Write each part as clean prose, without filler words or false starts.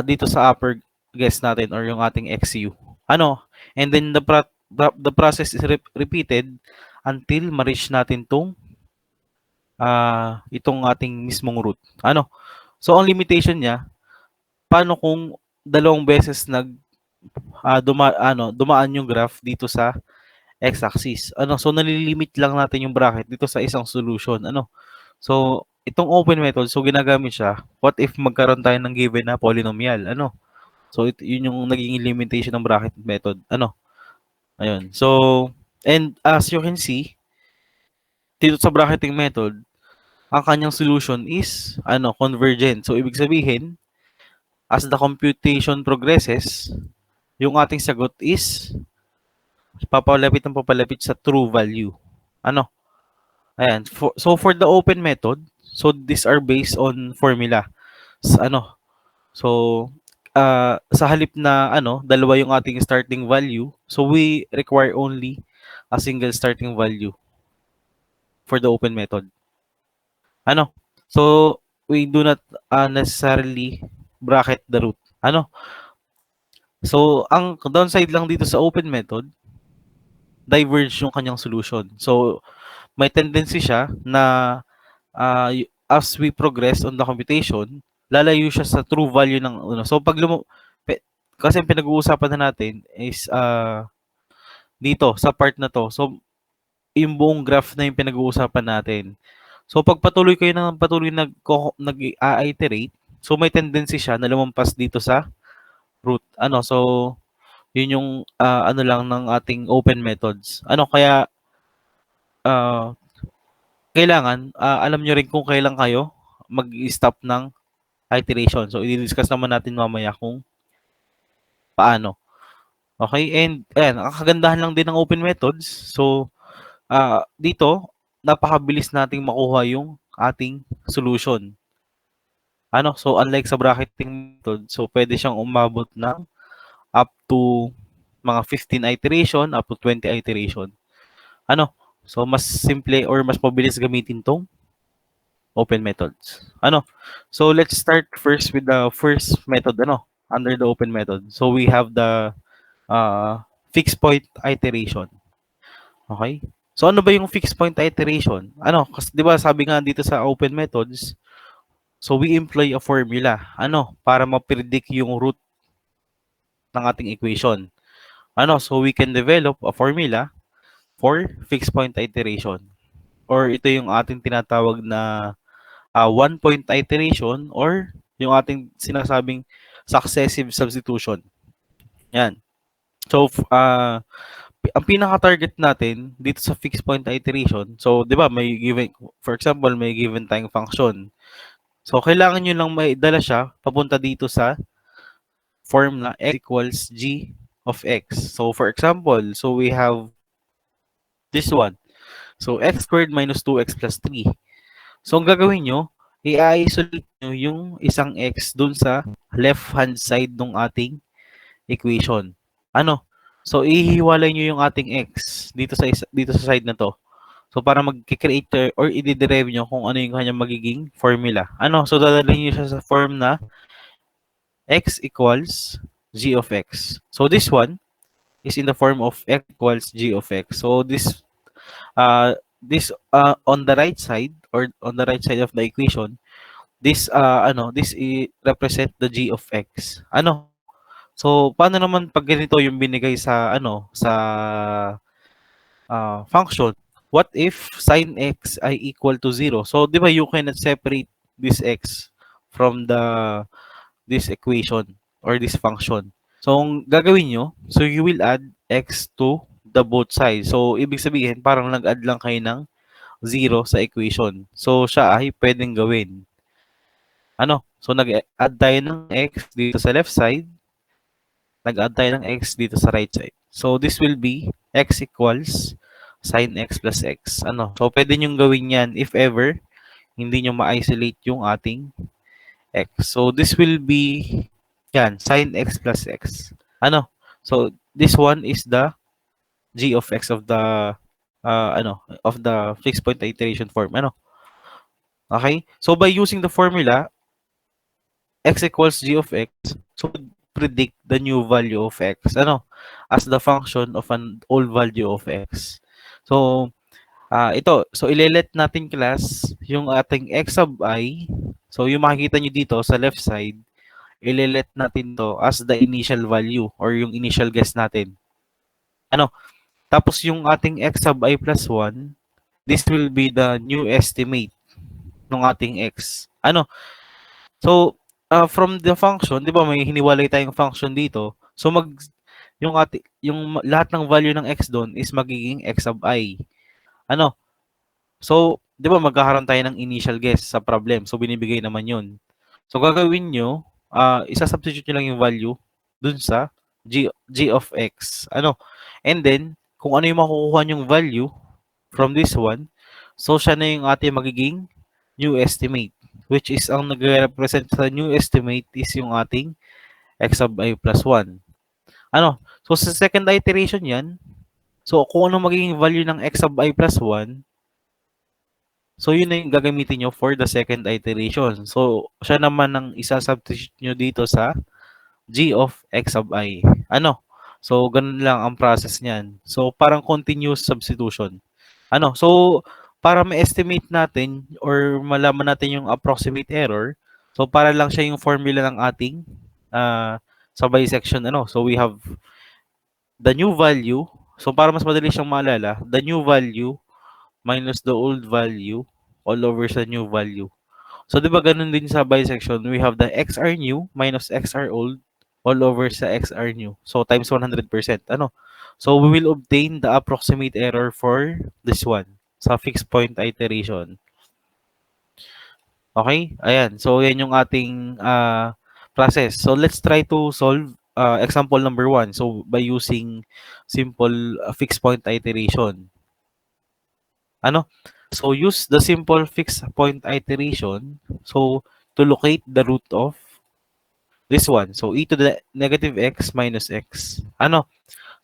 dito sa upper guess natin or yung ating XU. Ano? And then the process is repeated until ma-reach natin itong ating mismong root. Ano? So ang limitation niya, paano kung dalawang beses dumaan yung graph dito sa x-axis. Ano? So nalilimit lang natin yung bracket dito sa isang solution. Ano? So itong open method, so ginagamit siya, what if magkaroon tayo ng given na polynomial? Ano? So yun yung naging limitation ng bracket method. Ano? Ayun. So, and as you can see, dito sa bracketing method, ang kanyang solution is convergent. So ibig sabihin, as the computation progresses, yung ating sagot is papalapit sa true value. Ano? Ayan. So for the open method, so these are based on formula. So sa halip na dalawa yung ating starting value, so we require only a single starting value for the open method. Ano? So we do not necessarily bracket the root. Ano? So ang downside lang dito sa open method, diverge yung kanyang solution. So may tendency siya na as we progress on the computation, lalayo siya sa true value ng So pag kasi ang pinag-uusapan na natin is dito sa part na to. So yung buong graph na yung pinag-uusapan natin. So pag patuloy kayo ng patuloy nag-iterate, so may tendency siya na lumampas dito sa root. So yun yung lang ng ating open methods. Kaya kailangan alam nyo rin kung kailan kayo mag-stop ng iteration. So i-discuss naman natin mamaya kung paano. Okay? And ayan, ang kagandahan lang din ng open methods. So dito, napakabilis nating makuha yung ating solution. So unlike sa bracketing method, so pwede siyang umabot ng up to mga 15 iteration, up to 20 iteration. So mas simple or mas mabilis gamitin tong open methods. So let's start first with the first method under the open method. So we have the fixed point iteration. Okay? So ano ba yung fixed point iteration? Kasi 'di ba sabi nga dito sa open methods, so we employ a formula para ma-predict yung root ng ating equation. So we can develop a formula for fixed point iteration. Or ito yung ating tinatawag na one point iteration or yung ating sinasabing successive substitution. Yan. So ang pinaka-target natin dito sa fixed point iteration, so 'di ba may given, for example, may given tayong function. So kailangan niyo lang maidala siya papunta dito sa form na x equals g of x. So for example, so we have this one. So x squared minus 2x plus 3. So ang gagawin nyo, i-isolate nyo yung isang x dun sa left-hand side ng ating equation. So ihiwalay nyo yung ating x dito sa side na to. So para mag-create or i-derive nyo kung ano yung kanyang magiging formula. So dadalhin nyo siya sa form na x equals g of x. So this one is in the form of x equals g of x. So this on the right side or on the right side of the equation, this represent the g of x. So paano naman pag ganito yung binigay sa function? What if sin x ay equal to 0? So 'di ba you cannot separate this x from this equation or this function. So ang gagawin nyo, so you will add x to the both sides. So ibig sabihin parang nag-add lang kayo ng 0 sa equation. So siya ay pwedeng gawin. So nag-add tayo ng x dito sa left side, nag-add tayo ng x dito sa right side. So this will be x equals sin x plus x. So pwede nyo gawin yan if ever hindi nyo ma-isolate yung ating x. So this will be yan, sin x plus x. So this one is the g of x of the of the fixed point iteration form. Okay? So by using the formula, x equals g of x, so predict the new value of x, as the function of an old value of x. So, ito, so ilelet natin class yung ating x sub I. So, yung makikita nyo dito sa left side, ilelet natin to as the initial value or yung initial guess natin. Tapos yung ating x sub I plus 1, this will be the new estimate ng ating x. So, from the function, 'di ba may hiniwalay tayong function dito. So yung lahat ng value ng x doon is magiging x sub I. So, 'di ba magkakaroon tayo ng initial guess sa problem. So binibigay naman 'yun. So gagawin nyo, isa-substitute nyo lang yung value dun sa g of x. And then, kung ano yung makukuha yung value from this one, so siya na yung ating magiging new estimate, which is ang nagre-represent sa new estimate is yung ating x sub I plus 1. So sa second iteration yan, so kung ano magiging value ng x sub I plus 1, so yun na yung gagamitin nyo for the second iteration. So siya naman ang isa-substitute nyo dito sa g of x sub I. So ganun lang ang process niyan. So parang continuous substitution. So para ma-estimate natin or malaman natin yung approximate error, so para lang siya yung formula ng ating sa bisection. So we have the new value. So para mas madali siyang maalala, the new value minus the old value all over sa new value. So 'di ba ganun din sa bisection, we have the XR new minus XR old all over sa XR new. So times 100%. So we will obtain the approximate error for this one sa fixed point iteration. Okay? Ayan. So yan yung ating process. So let's try to solve example number 1. So by using simple fixed point iteration. So use the simple fixed point iteration so to locate the root of this one. So e to the negative x minus x.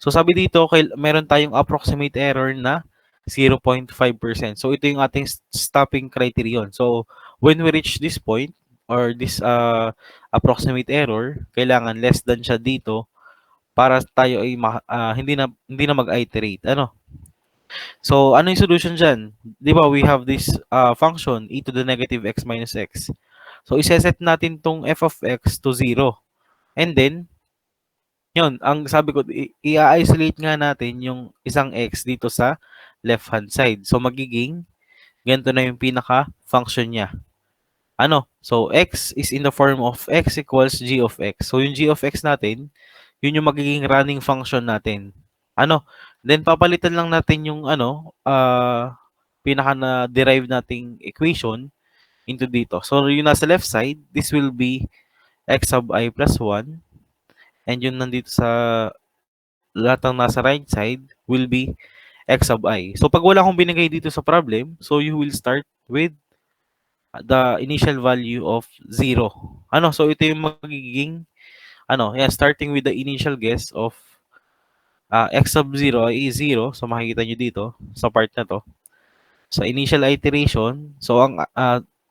So sabi dito, meron tayong approximate error na 0.5%. So ito yung ating stopping criterion. So when we reach this point or this approximate error, kailangan less than siya dito para tayo ay hindi na mag-iterate. So ano yung solution dyan? Di ba we have this function e to the negative x minus x. So iseset natin tong f of x to 0. And then, yun, ang sabi ko, i-isolate nga natin yung isang x dito sa left-hand side. So, magiging, ganito na yung pinaka-function niya. So, x is in the form of x equals g of x. So, yung g of x natin, yun yung magiging running function natin. Then, papalitan lang natin yung, pinaka-na-derive nating equation into dito. So, yung nasa left side, this will be x sub I plus 1. And yun nandito sa lahat ng nasa right side will be x sub I. So pag wala akong binigay dito sa problem, so you will start with the initial value of 0. So ito yung magiging, starting with the initial guess of x sub 0 ay 0. So makikita nyo dito sa part na to. Sa initial iteration, so ang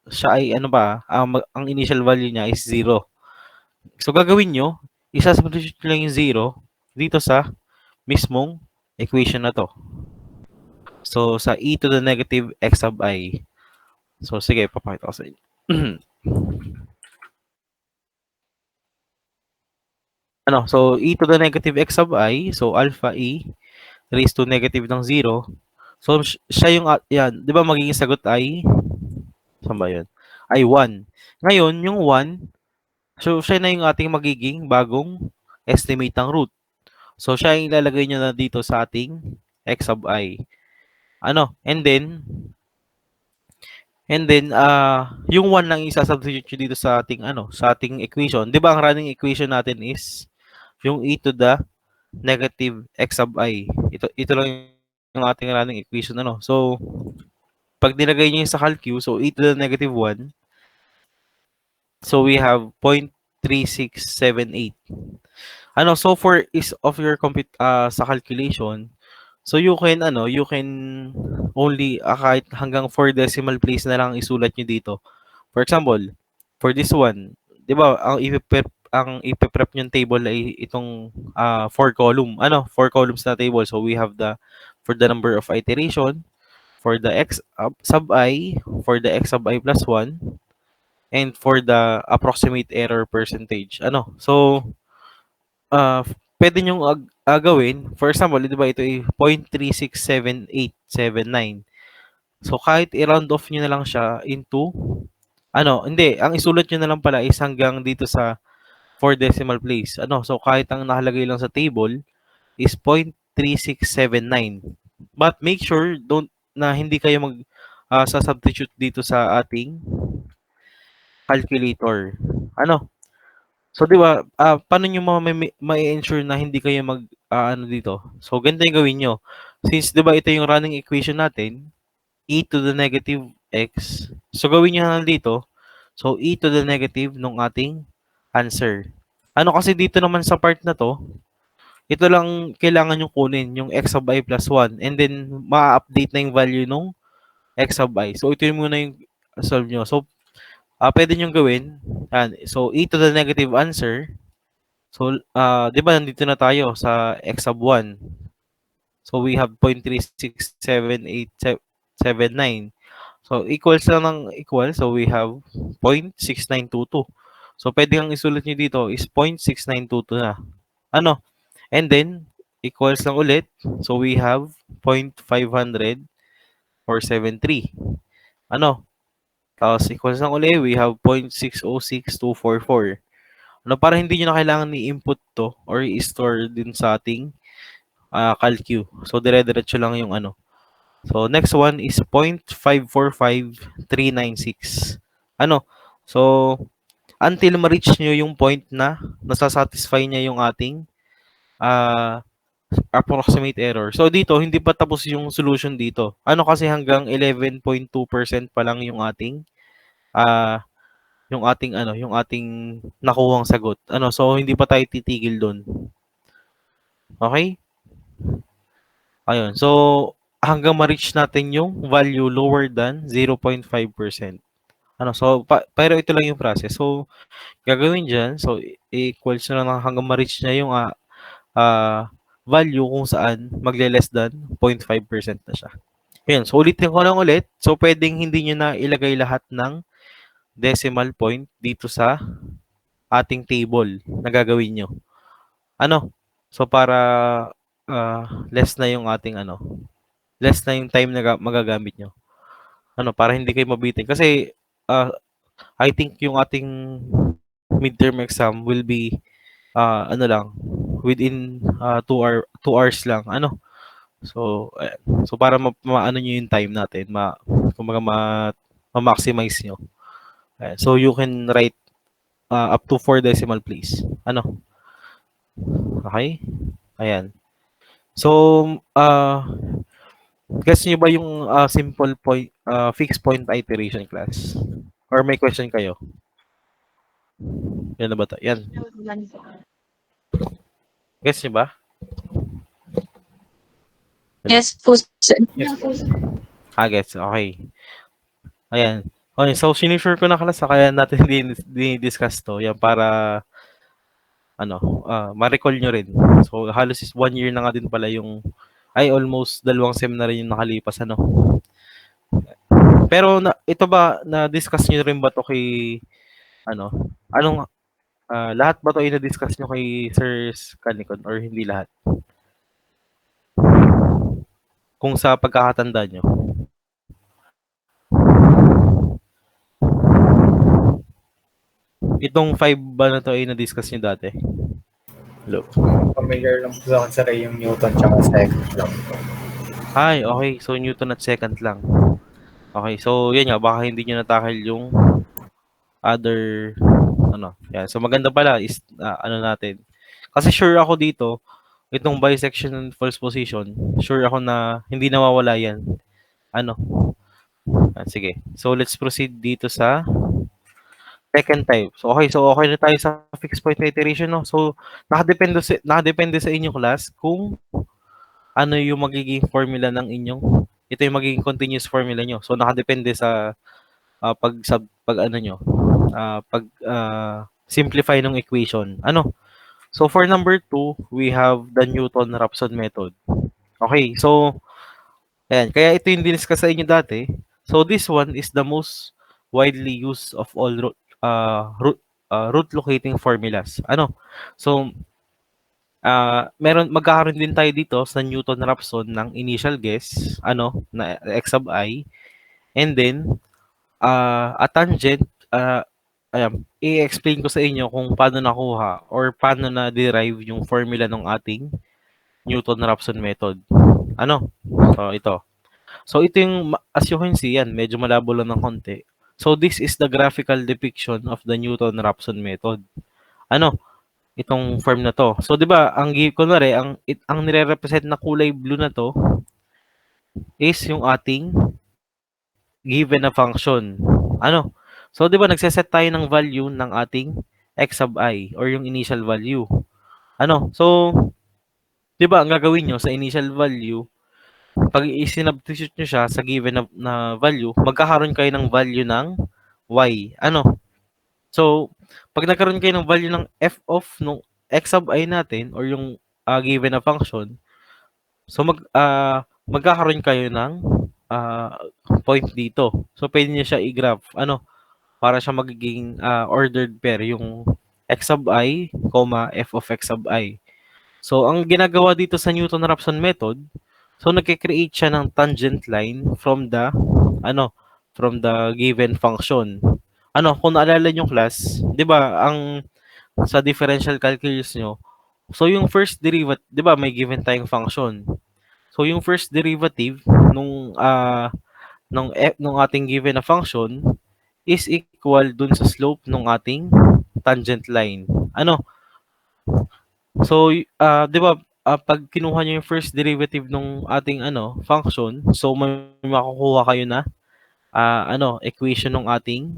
siya ay ang initial value niya is 0. So gagawin nyo, isa-substitute lang yung 0 dito sa mismong equation na to. So, sa e to the negative x sub I. So, sige, papakita ko sa inyo. So, e to the negative x sub I. So, alpha e raised to negative ng 0. So, siya yung, yan, di ba magiging sagot ay, saan ba yun? Ay 1. Ngayon, yung 1, so, siya na yung ating magiging bagong estimate ng root. So, siya yung ilalagay nyo na dito sa ating x sub I. And then, yung 1 lang isa-substitute nyo dito sa ating, sa ating equation. Di ba ang running equation natin is yung e to the negative x sub I. Ito lang yung ating running equation, So, pag nilagay nyo yung sa calcu, so e to the negative 1, so we have 0.3678. So for ease of your sa calculation, so you can only kahit hanggang 4 decimal place na lang isulat nyo dito. For example, for this one, 'di ba, ang ipe-prep niyong table ay itong 4 column, ano, 4 columns na table. So we have for the number of iteration, for the x sub I, for the x sub I plus 1, and for the approximate error percentage. Ano, so pwede niyong gawin, for example, 'di ba ito ay 0.367879. So kahit i-round off niyo na lang siya into ano, hindi, ang isulat niyo na lang pala is hanggang dito sa 4 decimal place. Ano, so kahit ang nakalagay lang sa table is 0.3679. But make sure na hindi kayo sa substitute dito sa ating calculator. Ano? So 'di ba, paano niyo ma-ensure na hindi kayo ano dito? So ganito yung gawin niyo. Since 'di ba ito yung running equation natin, e to the negative x. So gawin niyo na lang dito. So e to the negative nung ating answer. Ano kasi dito naman sa part na to, ito lang kailangan yung kunin, yung x sub I plus 1. And then, ma-update na yung value nung x sub I. So, ito yung muna yung solve nyo. So, pwede nyo gawin. Yan. So, e to the negative answer. So, di ba nandito na tayo sa x sub 1. So, we have 0.367879. So, equals lang ng equal. So, we have 0.6922. So, pwede kang isulat nyo dito is 0.6922 na. Ano? And then, equals lang ulit. So, we have 0.500 or 73. Ano? Tapos, equals lang ulit. We have 0.606244. Ano, para hindi nyo na kailangan i-input to or i-store din sa ating calcu. So, dire-diretso lang yung ano. So, next one is 0.545396. Ano? So, until ma-reach nyo yung point na nasasatisfy niya yung ating approximate error. So dito, hindi pa tapos yung solution dito. Ano kasi hanggang 11.2% pa lang yung ating nakuhang sagot. Ano, so hindi pa tayo titigil doon. Okay? Ayun. So hanggang ma-reach natin yung value lower than 0.5%. Ano, so pero ito lang yung process. So gagawin diyan, so equals na lang hanggang ma-reach niya yung value kung saan magle-less than 0.5% na siya. Ayan, so ulitin ko lang ulit. So pwedeng hindi nyo na ilagay lahat ng decimal point dito sa ating table na gagawin nyo. Ano? So para less na yung ating less na yung time na magagamit nyo. Ano, para hindi kayo mabitin. Kasi I think yung ating midterm exam will be ano lang, within 2 hours lang. Ano? So, ayan. So para maano nyo yung time natin, kumbaga ma-maximize nyo. Ayan. So you can write up to 4 decimal place. Ano? Okay? Ayan. So, guess nyo ba yung simple point, fixed point iteration class? Or may question kayo? Yan na ba tayo? Yan. Guess nyo ba? Yes po, sir. Yes. Gets. Okay. Ayan. Okay, so sinishare ko na class kaya natin discuss to. Yan para ma-recall nyo rin. So halos is 1 year na nga din pala almost 2 sem na rin yung nakalipas Pero ito ba na-discuss nyo rin ba to kay lahat ba to i-discuss nyo kay Sir Canicon or hindi lahat? Kung sa pagkakatanda nyo. Itong 5 ba na to ay na-discuss nyo dati? Hello? Familiar lang po sa akin sa yung Newton tsaka second lang po. Ay, okay. So, Newton at second lang. Okay, so yan nga, baka hindi nyo natakil yung other, yan. So, maganda pala is, natin. Kasi sure ako dito, itong bisection and false position, sure ako na hindi nawawala yan. Sige. So, let's proceed dito sa second type. So, okay na tayo sa fixed point iteration, no? So, nakadepende sa inyong class kung ano yung magiging formula ng ito yung magiging continuous formula nyo. So, nakadepende sa simplify ng equation. Ano? So for number 2, we have the Newton-Raphson method. Okay, so ayan, kaya ito yung diniscuss sa inyo dati. So this one is the most widely used of all root locating formulas. Ano? So magkakaroon din tayo dito sa Newton-Raphson ng initial guess, ano, na x sub I, and then a tangent, ayan, i-explain ko sa inyo kung paano nakuha or paano na-derive yung formula ng ating Newton-Raphson method. Ano? So, ito. So, ito yung, as you can see, yan, medyo malabo lang ng konti. So, this is the graphical depiction of the Newton-Raphson method. Ano? Itong form na to. So, di ba, kunwari, ang nire-represent na kulay blue na to is yung ating given na function. Ano? So, di ba, nagseset tayo ng value ng ating x sub I or yung initial value. Ano? So, di ba, ang gagawin nyo sa initial value, pag isinubstitute nyo siya sa given na value, magkakaroon kayo ng value ng y. Ano? So, pag nagkaroon kayo ng value ng f of nung x sub I natin or yung given na function, so magkakaroon kayo ng point dito. So, pwede niyo siya i-graph. Ano? Para siya magiging ordered pair yung x sub I, f of x sub I. So, ang ginagawa dito sa Newton-Raphson method, so nagke-create siya ng tangent line from the given function. Ano, kung naalala niyo class, 'di ba, ang sa differential calculus nyo, so yung first derivative, 'di ba, may given tayong function. So yung first derivative nung nung ating given na function is equal dun sa slope nung ating tangent line. Ano? So, 'di ba, pag kinuha niyo yung first derivative nung ating function, so may makukuha kayo na equation ng ating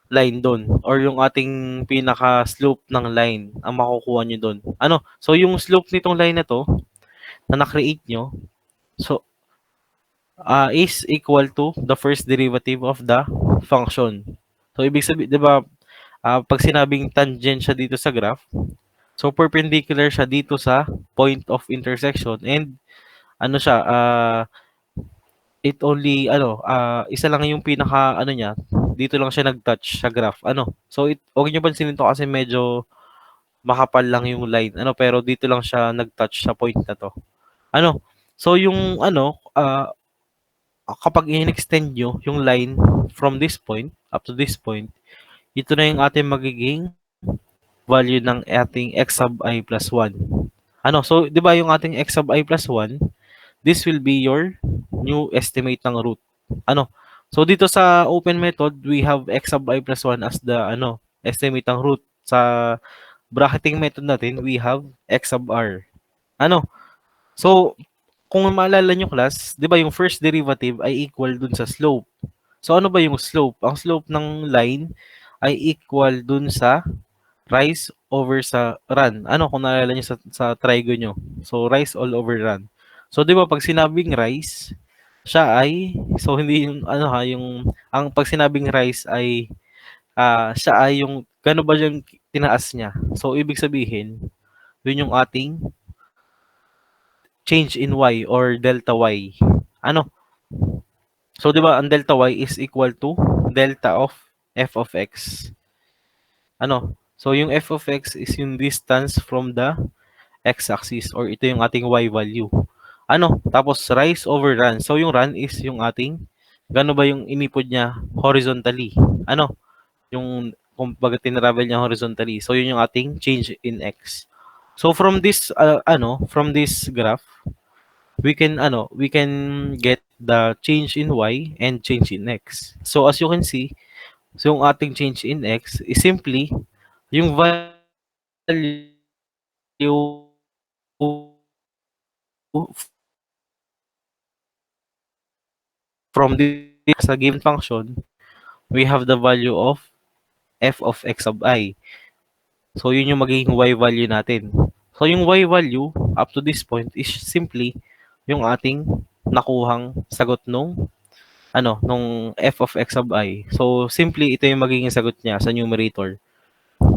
line doon or yung ating pinaka-slope ng line ang makukuha nyo doon. Ano? So, yung slope nitong line na to na na-create nyo, so, is equal to the first derivative of the function. So, ibig sabihin, di ba, pag sinabing tangent siya dito sa graph, so, perpendicular siya dito sa point of intersection and ano siya, it only, isa lang yung pinaka, niya, dito lang siya nag-touch sa graph. Ano? So, huwag nyo pansinin to kasi medyo makapal lang yung line. Ano? Pero dito lang siya nag-touch sa point na to. Ano? So, yung, kapag in-extend nyo yung line from this point up to this point, ito na yung ating magiging value ng ating x sub I plus 1. Ano? So, di ba yung ating x sub I plus 1, this will be your new estimate ng root. Ano? So, dito sa open method, we have x sub I plus 1 as the estimate ng root. Sa bracketing method natin, we have x sub R. Ano? So, kung maalala nyo class, di ba yung first derivative ay equal dun sa slope. So, ano ba yung slope? Ang slope ng line ay equal dun sa rise over sa run. Ano kung naalala nyo sa trigo nyo? So, rise all over run. So, di ba pag sinabing rise, siya ay, so hindi yung, ang pag sinabing rise ay, siya ay yung, gano ba yung tinaas niya? So, ibig sabihin, yun yung ating change in y or delta y. Ano? So, di ba, ang delta y is equal to delta of f of x. Ano? So, yung f of x is yung distance from the x-axis or ito yung ating y value. Ano? Tapos, rise over run. So, yung run is yung ating, gano ba yung inipod niya horizontally? Ano? Yung, kung baga tinravel niya horizontally. So, yun yung ating change in x. So, from this, from this graph, we can get the change in y and change in x. So, as you can see, so yung ating change in x is simply yung value from this sa given function, we have the value of f of x sub I. So, yun yung magiging y value natin. So, yung y value up to this point is simply yung ating nakuhang sagot nung f of x sub I. So, simply ito yung magiging sagot niya sa numerator.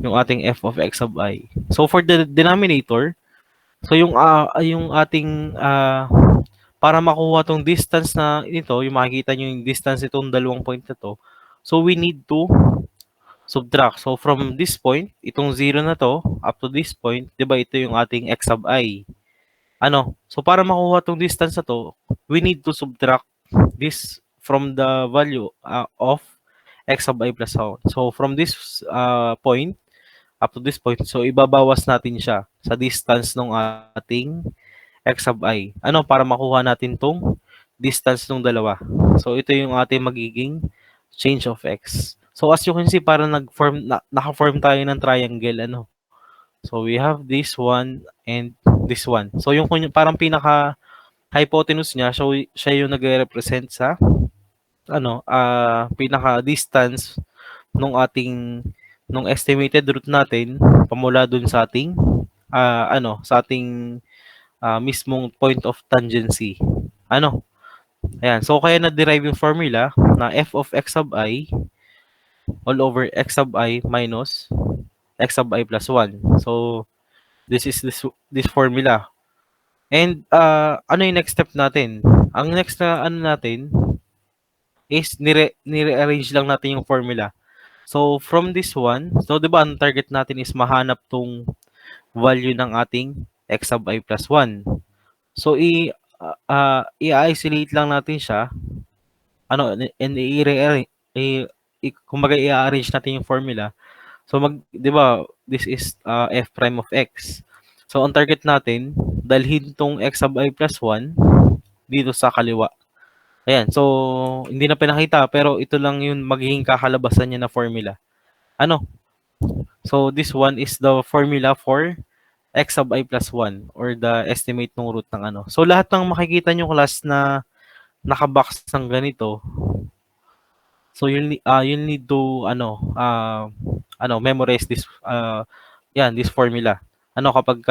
yung ating f of x sub I. So for the denominator, so yung ating para makuha tong distance na ito, yung makikita nyo yung distance itong dalawang point na to. So we need to subtract. So from this point, itong 0 na to, up to this point, 'di ba ito yung ating x sub I. Ano? So para makuha tong distance na to, we need to subtract this from the value of x sub I plus 1. So from this point up to this point, so ibabawas natin siya sa distance ng ating x sub I. Ano? Para makuha natin tong distance ng dalawa. So ito yung ating magiging change of x. So as you can see, para naka-form tayo ng triangle, ano? So we have this one and this one. So yung parang pinaka hypotenuse niya, so siya yung nagre-represent sa pinaka distance nung estimated root natin pamula dun sa ating mismong point of tangency. Ayan. So kaya na-derive yung formula na f of x sub I all over x sub I minus x sub I plus 1. So this is this formula. And ano yung next step natin? Ang next na natin is nire-arrange lang natin yung formula. So from this one, so 'di ba ang target natin is mahanap tong value ng ating x sub I plus 1. So i-isolate lang natin siya. And kumbaga i-arrange natin yung formula. So 'di ba, this is f prime of x. So ang target natin, dalhin tong x sub I plus 1 dito sa kaliwa. Ayan, so hindi na pinakita pero ito lang yung magiging kakalabasan niya na formula. So this one is the formula for x sub I plus 1 or the estimate ng root ng So lahat ng makikita nyo class na nakabox ng ganito, so you'll need to memorize this this formula. Kapag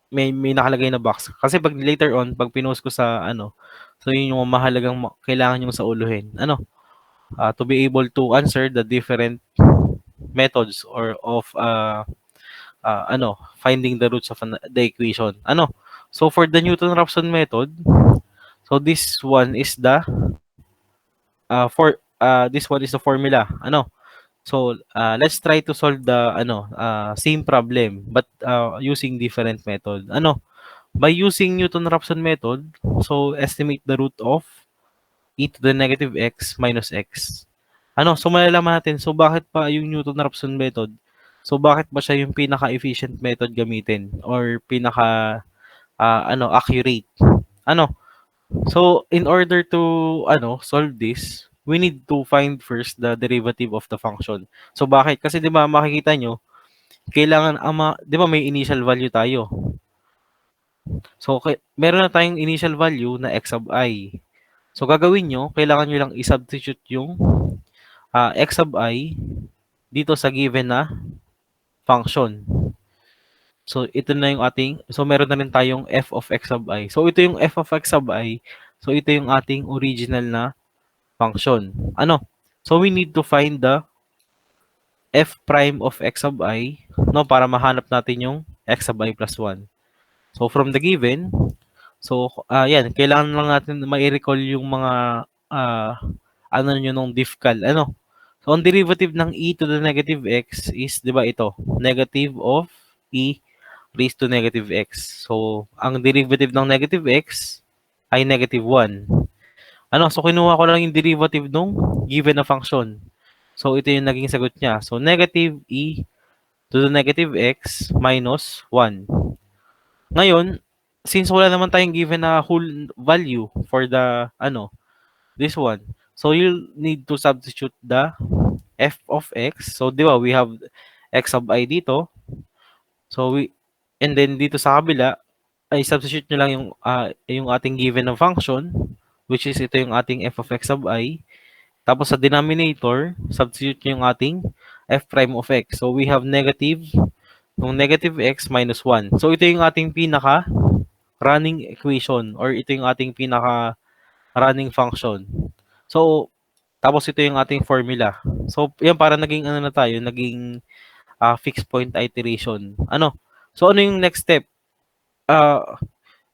may nakalagay na box. Kasi pag later on, pag pinost ko sa so yun yung mahalagang kailangan yung sauluhin. To be able to answer the different methods or of finding the roots of the equation. So for the Newton-Raphson method, so this one is the formula. So let's try to solve the same problem but using different method. By using Newton-Raphson method, so estimate the root of e to the negative x minus x. So malalaman natin, so bakit pa yung Newton-Raphson method? So bakit ba siya yung pinaka-efficient method gamitin or pinaka accurate? So in order to solve this, we need to find first the derivative of the function. So bakit? Kasi 'di ba makikita nyo, kailangan 'di ba may initial value tayo. So meron na tayong initial value na x sub I. So gagawin nyo, kailangan nyo lang i-substitute yung x sub I dito sa given na function. So ito na yung so meron na rin tayong f of x sub I. So ito yung f of x sub I. So ito yung ating original na function. So we need to find the f prime of x sub I, para mahanap natin yung x sub I plus 1. So from the given, so kailangan lang natin ma-recall yung mga nung diffcal. So ang derivative ng e to the negative x is 'di ba ito, negative of e raised to negative x. So ang derivative ng negative x ay negative 1. So kinuha ko lang yung derivative nung given na function. So ito yung naging sagot niya. So negative e to the negative x minus 1. Ngayon, since wala naman tayong given na whole value for the this one, so you'll need to substitute the f of x. So di ba we have x sub I dito. So and then dito sa kabila ay substitute nyo lang yung ating given na function, which is ito yung ating f of x sub I. Tapos sa denominator, substitute nyo yung ating f prime of x. So we have negative x minus 1. So ito yung ating pinaka running equation or ito yung ating pinaka running function. So tapos ito yung ating formula. So yan, para naging naging fixed point iteration. Ano? So, ano yung next step? Ah,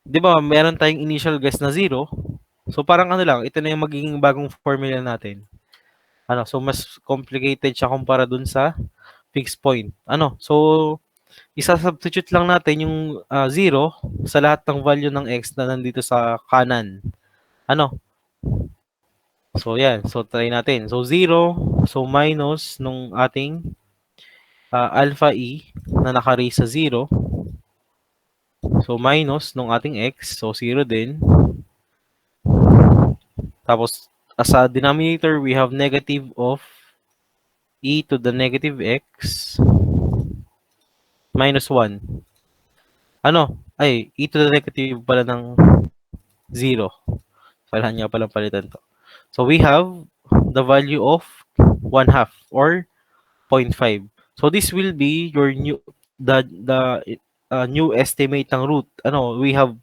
di ba, meron tayong initial guess na 0. So, parang ano lang, ito na yung magiging bagong formula natin. Ano? So, mas complicated siya kumpara dun sa fixed point. Ano? So, isa-substitute lang natin yung 0 sa lahat ng value ng x na nandito sa kanan. Ano? So, yan. So, try natin. So, 0. So, minus nung ating alpha e na naka-raise sa 0. So, minus nung ating x. So, 0 din. Tapos, as a denominator, we have negative of e to the negative x minus 1. Ano? Ay, e to the negative pala ng 0. Kailangan nga palang palitan to. So, we have the value of 1 half or 0.5. So, this will be your the new estimate ng root. Ano, we have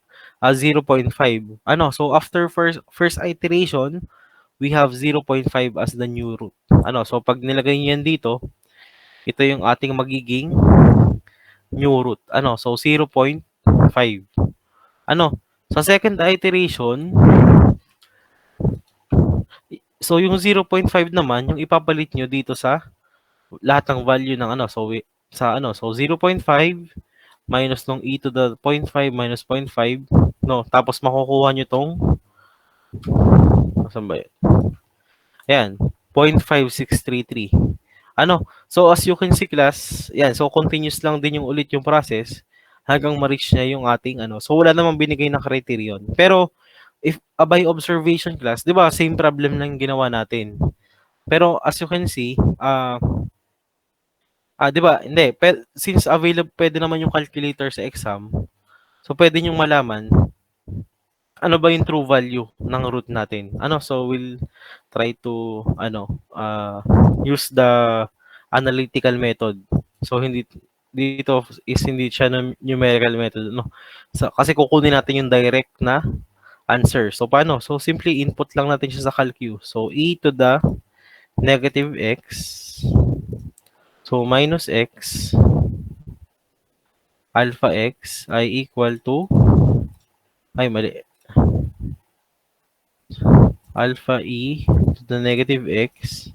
0.5. Ano, so after first iteration, we have 0.5 as the new root. Ano, so pag nilagay niyo yan dito, ito yung ating magiging new root. Ano, so 0.5. Ano, sa second iteration, so yung 0.5 naman, yung ipapalit nyo dito sa lahat ng value ng ano, so so 0.5 minus nung e to the 0.5 minus 0.5, no, tapos makukuha nyo tong, saan ba yun? Ayan, 0.5633. Ano, so as you can see class, yan, so continuous lang din yung ulit yung process hanggang ma-reach niya yung ating ano. So wala namang binigay na criterion. Pero if by observation class, 'di ba, same problem lang ginawa natin. Pero as you can see, 'di ba? Hindi, since available pwede naman yung calculator sa exam. So pwede niyo malaman ano ba yung true value ng root natin. Ano, so we'll try to use the analytical method. So dito is hindi siya numerical method, no. So, kasi kukunin natin yung direct na answer. So paano? So simply input lang natin siya sa calcu. So e to the negative x, so minus x alpha x ay equal to, ay mali, alpha e to the negative x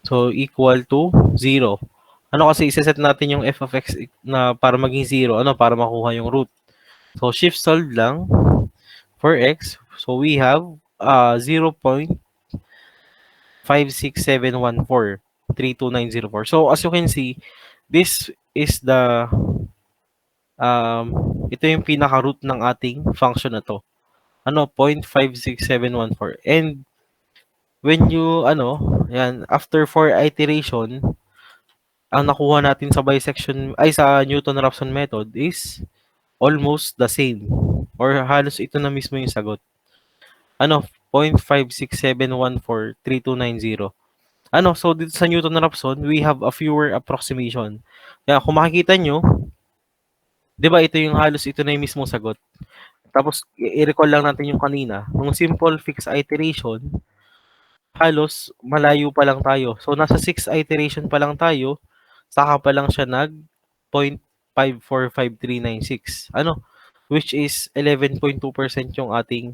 so equal to 0. Ano, kasi iseset natin yung f of x na para maging 0, ano, para makuha yung root. So shift solve lang for x. So we have 0.56714 So as you can see, this is the ito yung pinaka-root ng ating function na to. Ano, 0.56714. And when you, yan, after 4 iteration, ang nakuha natin sa sa Newton-Raphson method is almost the same. Or halos ito na mismo yung sagot. Ano, 0.567143290. Ano, so dito sa Newton-Raphson, we have a fewer approximation. Kaya kung makikita nyo, di ba ito yung halos ito na yung mismo sagot. Tapos, i-recall lang natin yung kanina. Nung simple fixed iteration, halos malayo pa lang tayo. So, nasa 6 iteration pa lang tayo, saka pa lang siya nag 0.545396. Ano? Which is 11.2% yung ating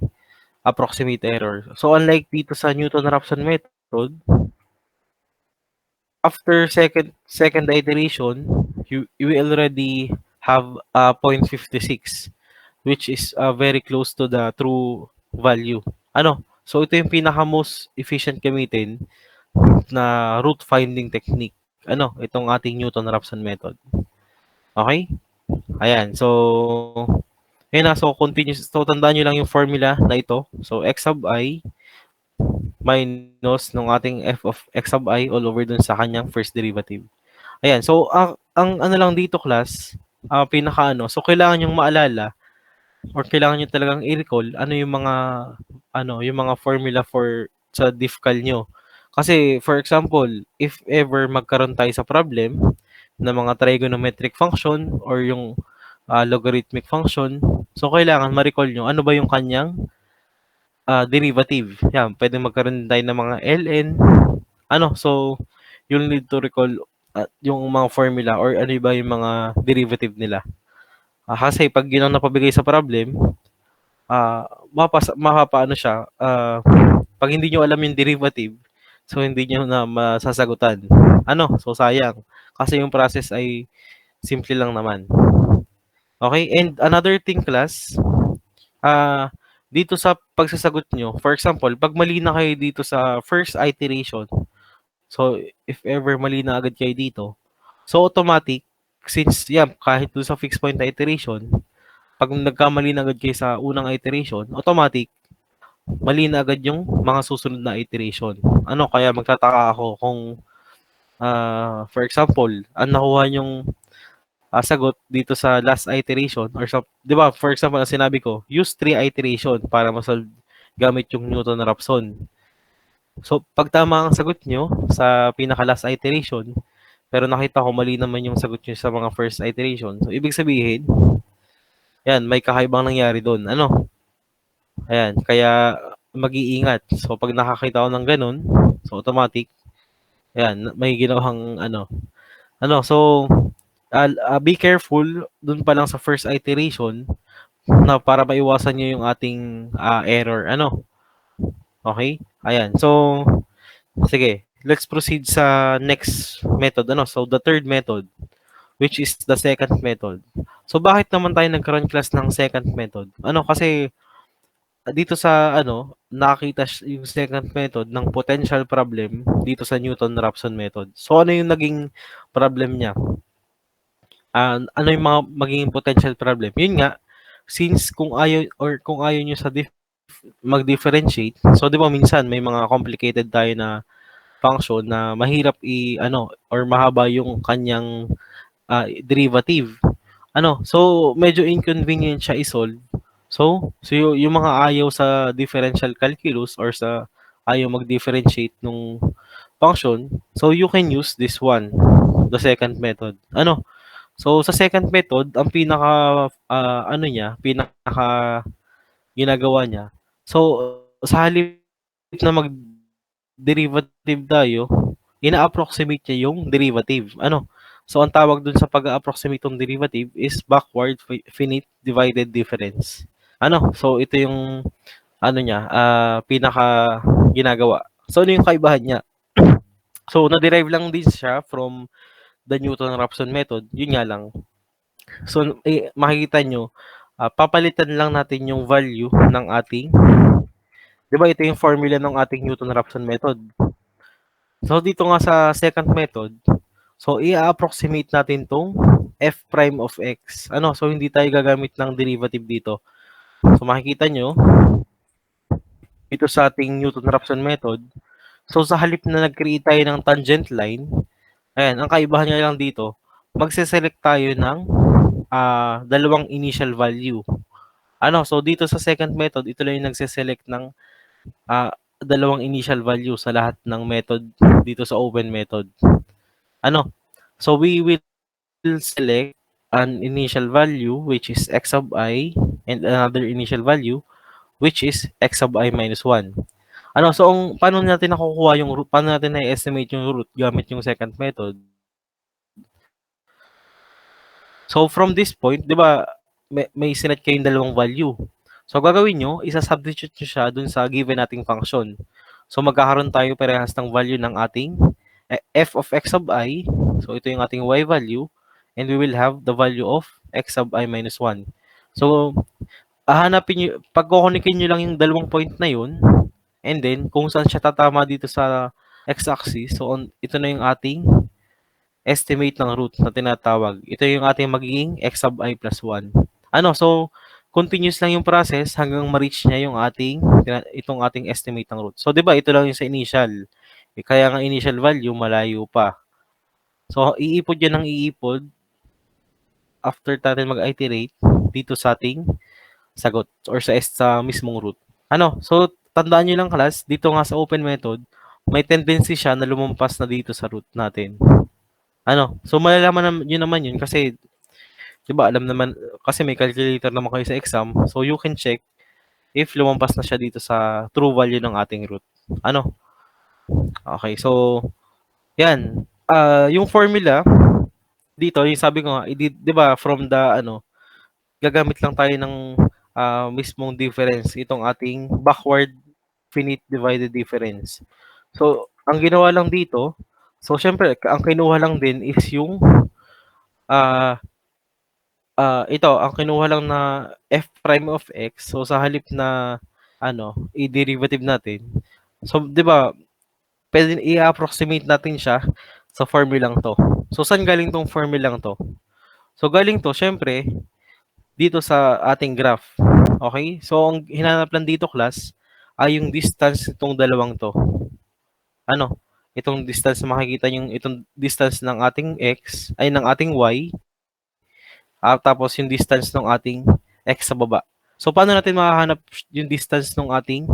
approximate error. So, unlike dito sa Newton-Raphson method, after second iteration, you already have 0.56, which is very close to the true value. Ano? So, ito yung pinaka-most efficient gamitin na root finding technique. Ano? Itong ating Newton-Raphson method. Okay? Ayan. So, yun na. So, continuous. So, tandaan nyo lang yung formula na ito. So, x sub I minus nung ating f of x sub I all over dun sa kanyang first derivative. Ayan. So, ang ano lang dito, class, so, kailangan yung maalala or kailangan nyo talagang i-recall yung mga formula sa diffcal nyo. Kasi, for example, if ever magkaroon tayo sa problem na mga trigonometric function or yung logarithmic function, so kailangan ma-recall nyo ano ba yung kanyang derivative. Yan, pwedeng magkaroon tayo ng mga ln. So you'll need to recall yung mga formula or ano ba yung mga derivative nila. Kasi pag yun ang napabigay sa problem, mapapaano siya, pag hindi nyo alam yung derivative, so hindi nyo na masasagutan. So sayang. Kasi yung process ay simple lang naman. Okay, and another thing class, dito sa pagsasagot nyo, for example, pag mali na kayo dito sa first iteration, so if ever mali na agad kayo dito, so automatic, since kahit doon sa fixed point na iteration, pag nagkamali na agad kayo sa unang iteration, automatic, mali na agad yung mga susunod na iteration. Kaya magtataka ako kung, for example, ang nakuha yung sagot dito sa last iteration or sa, di ba, for example, ang sinabi ko, use 3 iteration para masolve gamit yung Newton-Raphson. So, pag tama ang sagot nyo sa pinaka-last iteration, pero nakita ko mali naman yung sagot nyo sa mga first iteration, so, ibig sabihin, may kakaibang nangyari doon. Ayan, kaya mag-iingat. So, pag nakakita ko ng ganun, so, automatic, may ginawang so, be careful dun pa lang sa first iteration na para maiwasan nyo yung ating error. Okay? Ayan. So, sige. Let's proceed sa next method. So, the third method, which is the second method. So, bakit naman tayo nagkaroon class ng second method? Kasi dito sa nakita yung second method ng potential problem dito sa Newton-Raphson method. So, ano yung naging problem niya? Ano yung mga magiging potential problem? Yun nga, since kung ayaw nyo sa mag-differentiate, so di ba minsan may mga complicated tayo na function na mahirap or mahaba yung kanyang derivative. So medyo inconvenient siya i-solve. So yung mga ayaw sa differential calculus or sa ayaw mag-differentiate nung function, so you can use this one, the second method. So, sa second method, ang pinaka ginagawa niya. So, sa halip na mag-derivative tayo, ina-approximate niya yung derivative. So, ang tawag dun sa pag-approximate ng derivative is backward finite divided difference. So, ito yung pinaka ginagawa. So, ano yung kaibahan niya? So, na-derive lang din siya from the Newton-Raphson method. Yun nga lang. So, makikita nyo, papalitan lang natin yung value ng ating, di ba ito yung formula ng ating Newton-Raphson method. So, dito nga sa second method, so, i-approximate natin tong f prime of x. So, hindi tayo gagamit ng derivative dito. So, makikita nyo, ito sa ating Newton-Raphson method, so, sa halip na nag-create tayo ng tangent line, ayan, ang kaibahan nga lang dito, magse-select tayo ng dalawang initial value. So dito sa second method, ito lang yung nagse-select ng dalawang initial value sa lahat ng method dito sa open method. So we will select an initial value which is x sub I and another initial value which is x sub I minus 1. So paano natin nakukuha yung root? Paano natin na-estimate yung root gamit yung second method? So, from this point, di ba, may sinet kayong dalawang value. So, gagawin nyo, isa-substitute nyo siya dun sa given nating function. So, magkakaroon tayo parehas ng value ng ating f of x sub I. So, ito yung ating y value. And we will have the value of x sub I minus 1. So, hahanapin nyo, pagkukunikin nyo lang yung dalawang point na yun. And then, kung saan siya tatama dito sa x-axis. So, ito na yung ating estimate ng root na tinatawag. Ito yung ating magiging x sub I plus 1. So, continuous lang yung process hanggang ma-reach niya yung itong ating estimate ng root. So, di ba, ito lang yung sa initial. Kaya nga initial value, malayo pa. So, iipod yan ng iipod after natin mag-iterate dito sa ating sagot or sa mismong root. So, tandaan nyo lang class, dito nga sa open method, may tendency siya na lumampas na dito sa root natin. So malalaman nyo naman yun kasi, di ba, alam naman, kasi may calculator naman kayo sa exam, so you can check if lumampas na siya dito sa true value ng ating root. Ano? Okay, so, yan. Yung formula, dito, yung sabi ko nga, di ba, from the, gagamit lang tayo ng mismong difference, itong ating backward finite divided difference. So, ang ginawa lang dito, so, syempre, ang kinuha lang din is yung, ito, ang kinuha lang na f prime of x. So, sa halip na, i-derivative natin. So, di ba, pwede i-approximate natin siya sa formulang to. So, saan galing tong formulang to? So, galing to, syempre, dito sa ating graph. Okay? So, ang hinanap lang dito, class, ay yung distance itong dalawang to. Ano? Itong distance, makikita yung itong distance ng ating x, ay ng ating y, tapos yung distance ng ating x sa baba. So, paano natin makahanap yung distance ng ating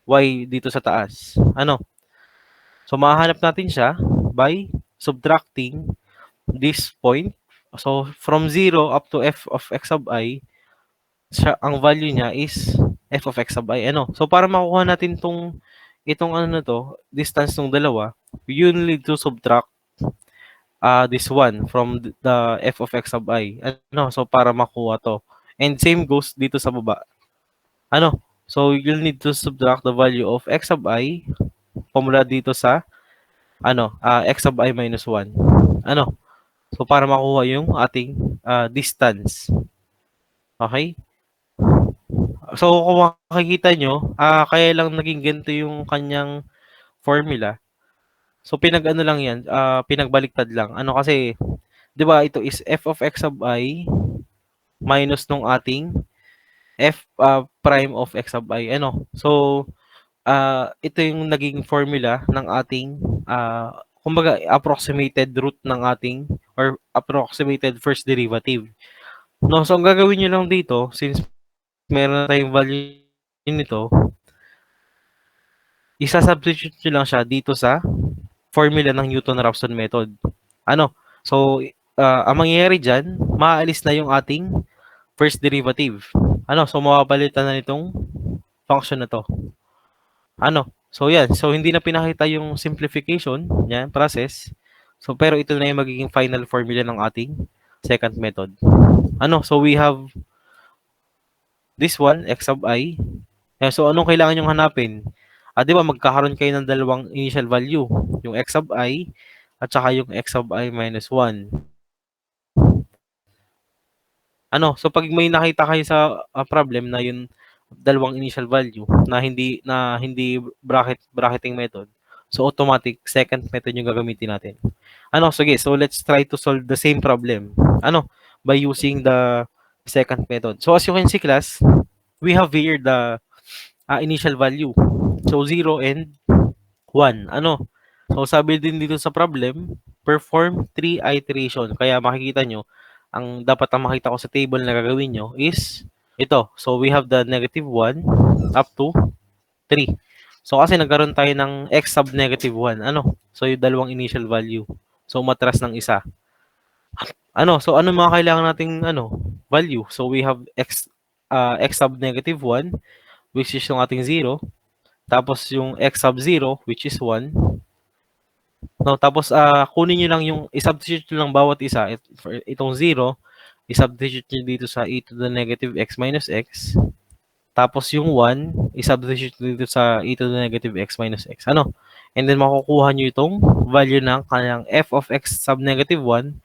y dito sa taas? Ano? So, mahahanap natin siya by subtracting this point. So, from 0 up to f of x sub I, ang value niya is f of x sub I. Ano? So, para makuha natin itong distance ng dalawa, you need to subtract this one from the f of x sub I. Ano? So, para makuha to. And same goes dito sa baba. Ano? So, you'll need to subtract the value of x sub I pamula dito sa x sub I minus 1. Ano? So, para makuha yung ating distance. Okay? So, kung makikita nyo, kaya lang naging ganito yung kanyang formula. So, pinag-ano lang yan, pinagbaliktad lang. Ano kasi, di ba, ito is f of x sub I minus nung ating f prime of x sub I. Ano? So, ito yung naging formula ng ating, kumbaga, approximated root ng ating, or approximated first derivative. No, so, ang gagawin nyo lang dito, since meron na tayong value nito, isa-substitute nyo lang siya dito sa formula ng Newton-Raphson method. Ano? So, ang mangyayari dyan, maaalis na yung ating first derivative. Ano? So, mapapalitan na nitong function na to. Ano? So, yan. So, hindi na pinakita yung simplification, yan, process. So, pero ito na yung magiging final formula ng ating second method. Ano? So, we have this one, x sub I. So, anong kailangan nyong hanapin? Di ba, magkakaroon kayo ng dalawang initial value. Yung x sub I at saka yung x sub I minus 1. Ano? So, pag may nakita kayo sa problem na yung dalawang initial value na hindi bracketing method, so automatic second method yung gagamitin natin. Ano? Sige, so let's try to solve the same problem. Ano? By using the second method. So, as you can see, class, we have here the initial value. So, 0 and 1. Ano? So, sabi din dito sa problem, perform 3 iteration. Kaya makikita nyo, ang dapat ang makita ko sa table na gagawin nyo is ito. So, we have the negative 1 up to 3. So, kasi nagkaroon tayo ng x sub negative 1. Ano? So, yung dalawang initial value. So, matras ng isa. Ano? So, ano mga kailangan nating value? So, we have x sub negative 1, which is yung ating 0. Tapos, yung x sub 0, which is 1. No, tapos, kunin nyo lang yung, isubstitute nyo lang bawat isa. Itong 0, isubstitute nyo dito sa e to the negative x minus x. Tapos, yung 1, isubstitute dito sa e to the negative x minus x. Ano? And then, makukuha nyo itong value ng kanyang f of x sub negative 1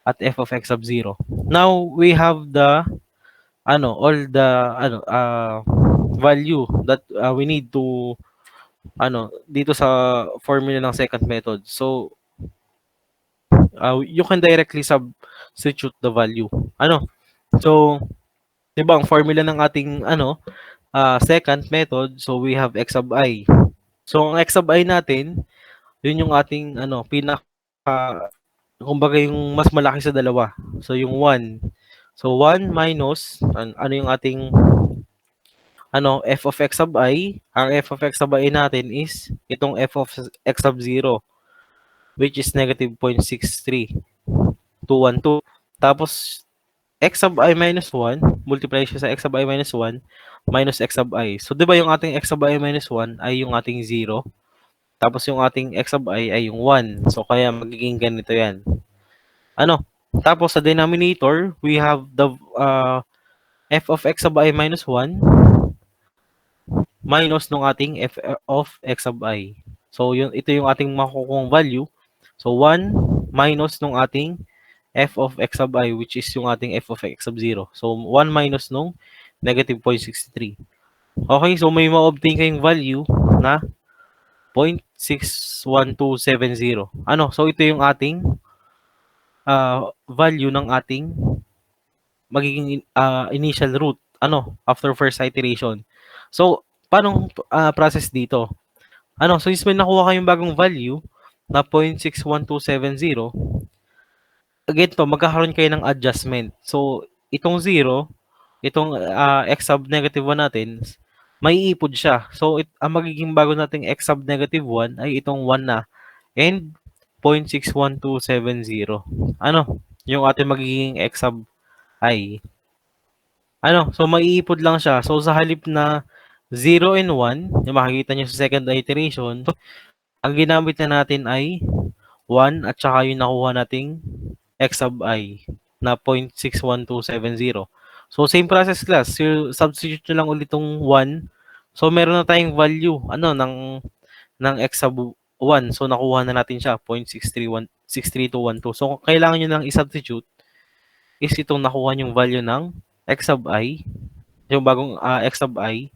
at f of x sub 0. Now, we have the, all the, value that we need to, dito sa formula ng second method. So, you can directly substitute the value. So, di ba, ang formula ng ating, second method, so we have x sub I. So, ang x sub I natin, yun yung ating, kumbaga yung mas malaki sa dalawa. So, yung 1. So, 1 minus, ano yung ating, f of x sub I. Ang f of x sub I natin is, itong f of x sub 0, which is negative 0.63212. Tapos, x sub I minus 1, multiply siya sa x sub I minus 1, minus x sub I. So, di ba yung ating x sub I minus 1 ay yung ating 0? Tapos yung ating x sub I ay yung 1. So, kaya magiging ganito yan. Ano? Tapos, sa denominator, we have the f of x sub I minus 1 minus nung ating f of x sub I. So, ito yung ating makukuhang value. So, 1 minus nung ating f of x sub I, which is yung ating f of x sub 0. So, 1 minus nung negative 0.63. Okay, so may ma-obtain kayong value na 0.61270. Ano? So, ito yung ating value ng ating magiging initial root. Ano? After first iteration. So, paano process dito? Ano? So, since may nakuha kayong bagong value na 0.61270, again to, magkakaroon kayo ng adjustment. So, itong 0, itong x sub negative 1 natin, may iipod siya. So, ang magiging bago nating x sub negative 1 ay itong 1 na and 0.61270. Ano? Yung ating magiging x sub I. Ano? So, maiipod lang siya. So, sa halip na 0 and 1, yung makikita nyo sa second iteration, ang ginamit na natin ay 1 at saka yung nakuha nating x sub I na 0.61270. So, same process class. So, substitute nyo lang ulit itong 1. So, meron na tayong value ng x sub 1. So, nakuha na natin siya, 0.63212. So, kung kailangan nyo lang i-substitute is itong nakuha yung value ng x sub I, yung bagong x sub I,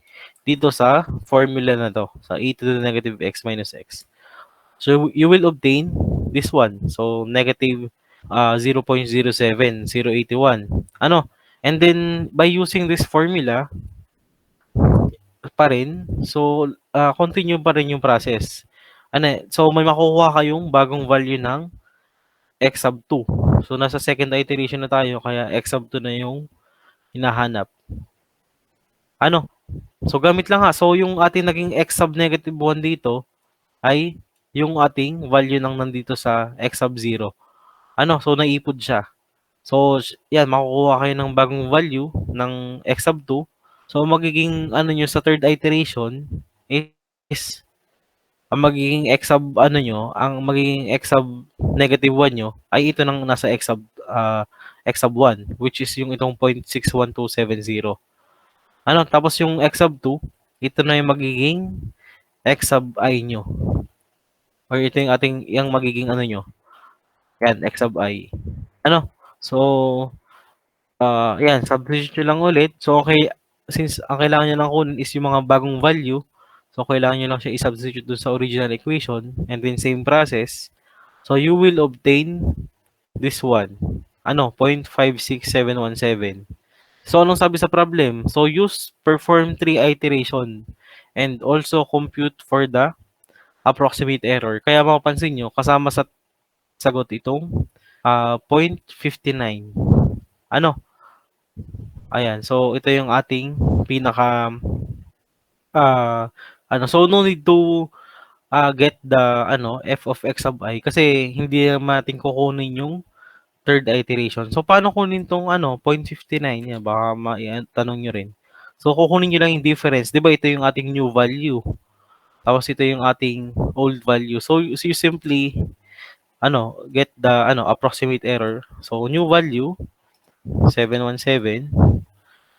dito sa formula na to, sa e to the negative x minus x. So, you will obtain this one. So, negative 0.07081. Ano? And then, by using this formula pa rin, so, continue pa rin yung process. Ano? So, may makukuha kayong bagong value ng x sub 2. So, nasa second iteration na tayo, kaya x sub 2 na yung hinahanap. Ano? So, gamit lang ha. So, yung ating naging x sub negative 1 dito ay yung ating value ng nandito sa x sub 0. Ano? So, naipod siya. So, yan, makukuha kayo ng bagong value ng x sub 2. So, magiging, ano nyo, sa third iteration is, ang magiging x sub, ano nyo, ang magiging x sub negative 1 nyo, ay ito nang nasa x sub 1, which is yung itong 0.61270. Ano, tapos yung x sub 2, ito na yung magiging x sub I nyo. Or ito yung ating, yung magiging ano nyo. Yan, x sub I. Ano? So, yan, substitute nyo lang ulit. So, okay, since ang kailangan nyo lang kunin is yung mga bagong value, so kailangan nyo lang siya i-substitute dun sa original equation, and then same process. So, you will obtain this one. Ano? 0.56717. So, anong sabi sa problem? So, perform 3 iteration and also compute for the approximate error. Kaya mapapansin nyo, kasama sa sagot itong 0.59. Ano? Ayan. So, ito yung ating pinaka so no need to get the f of x sub I kasi hindi natin kukunin yung third iteration. So, paano kunin tong 0.59? Yan, baka tanong nyo rin. So, kukunin nyo lang yung difference. Di ba ito yung ating new value? Tapos ito yung ating old value. So, you simply get the approximate error. So, new value 717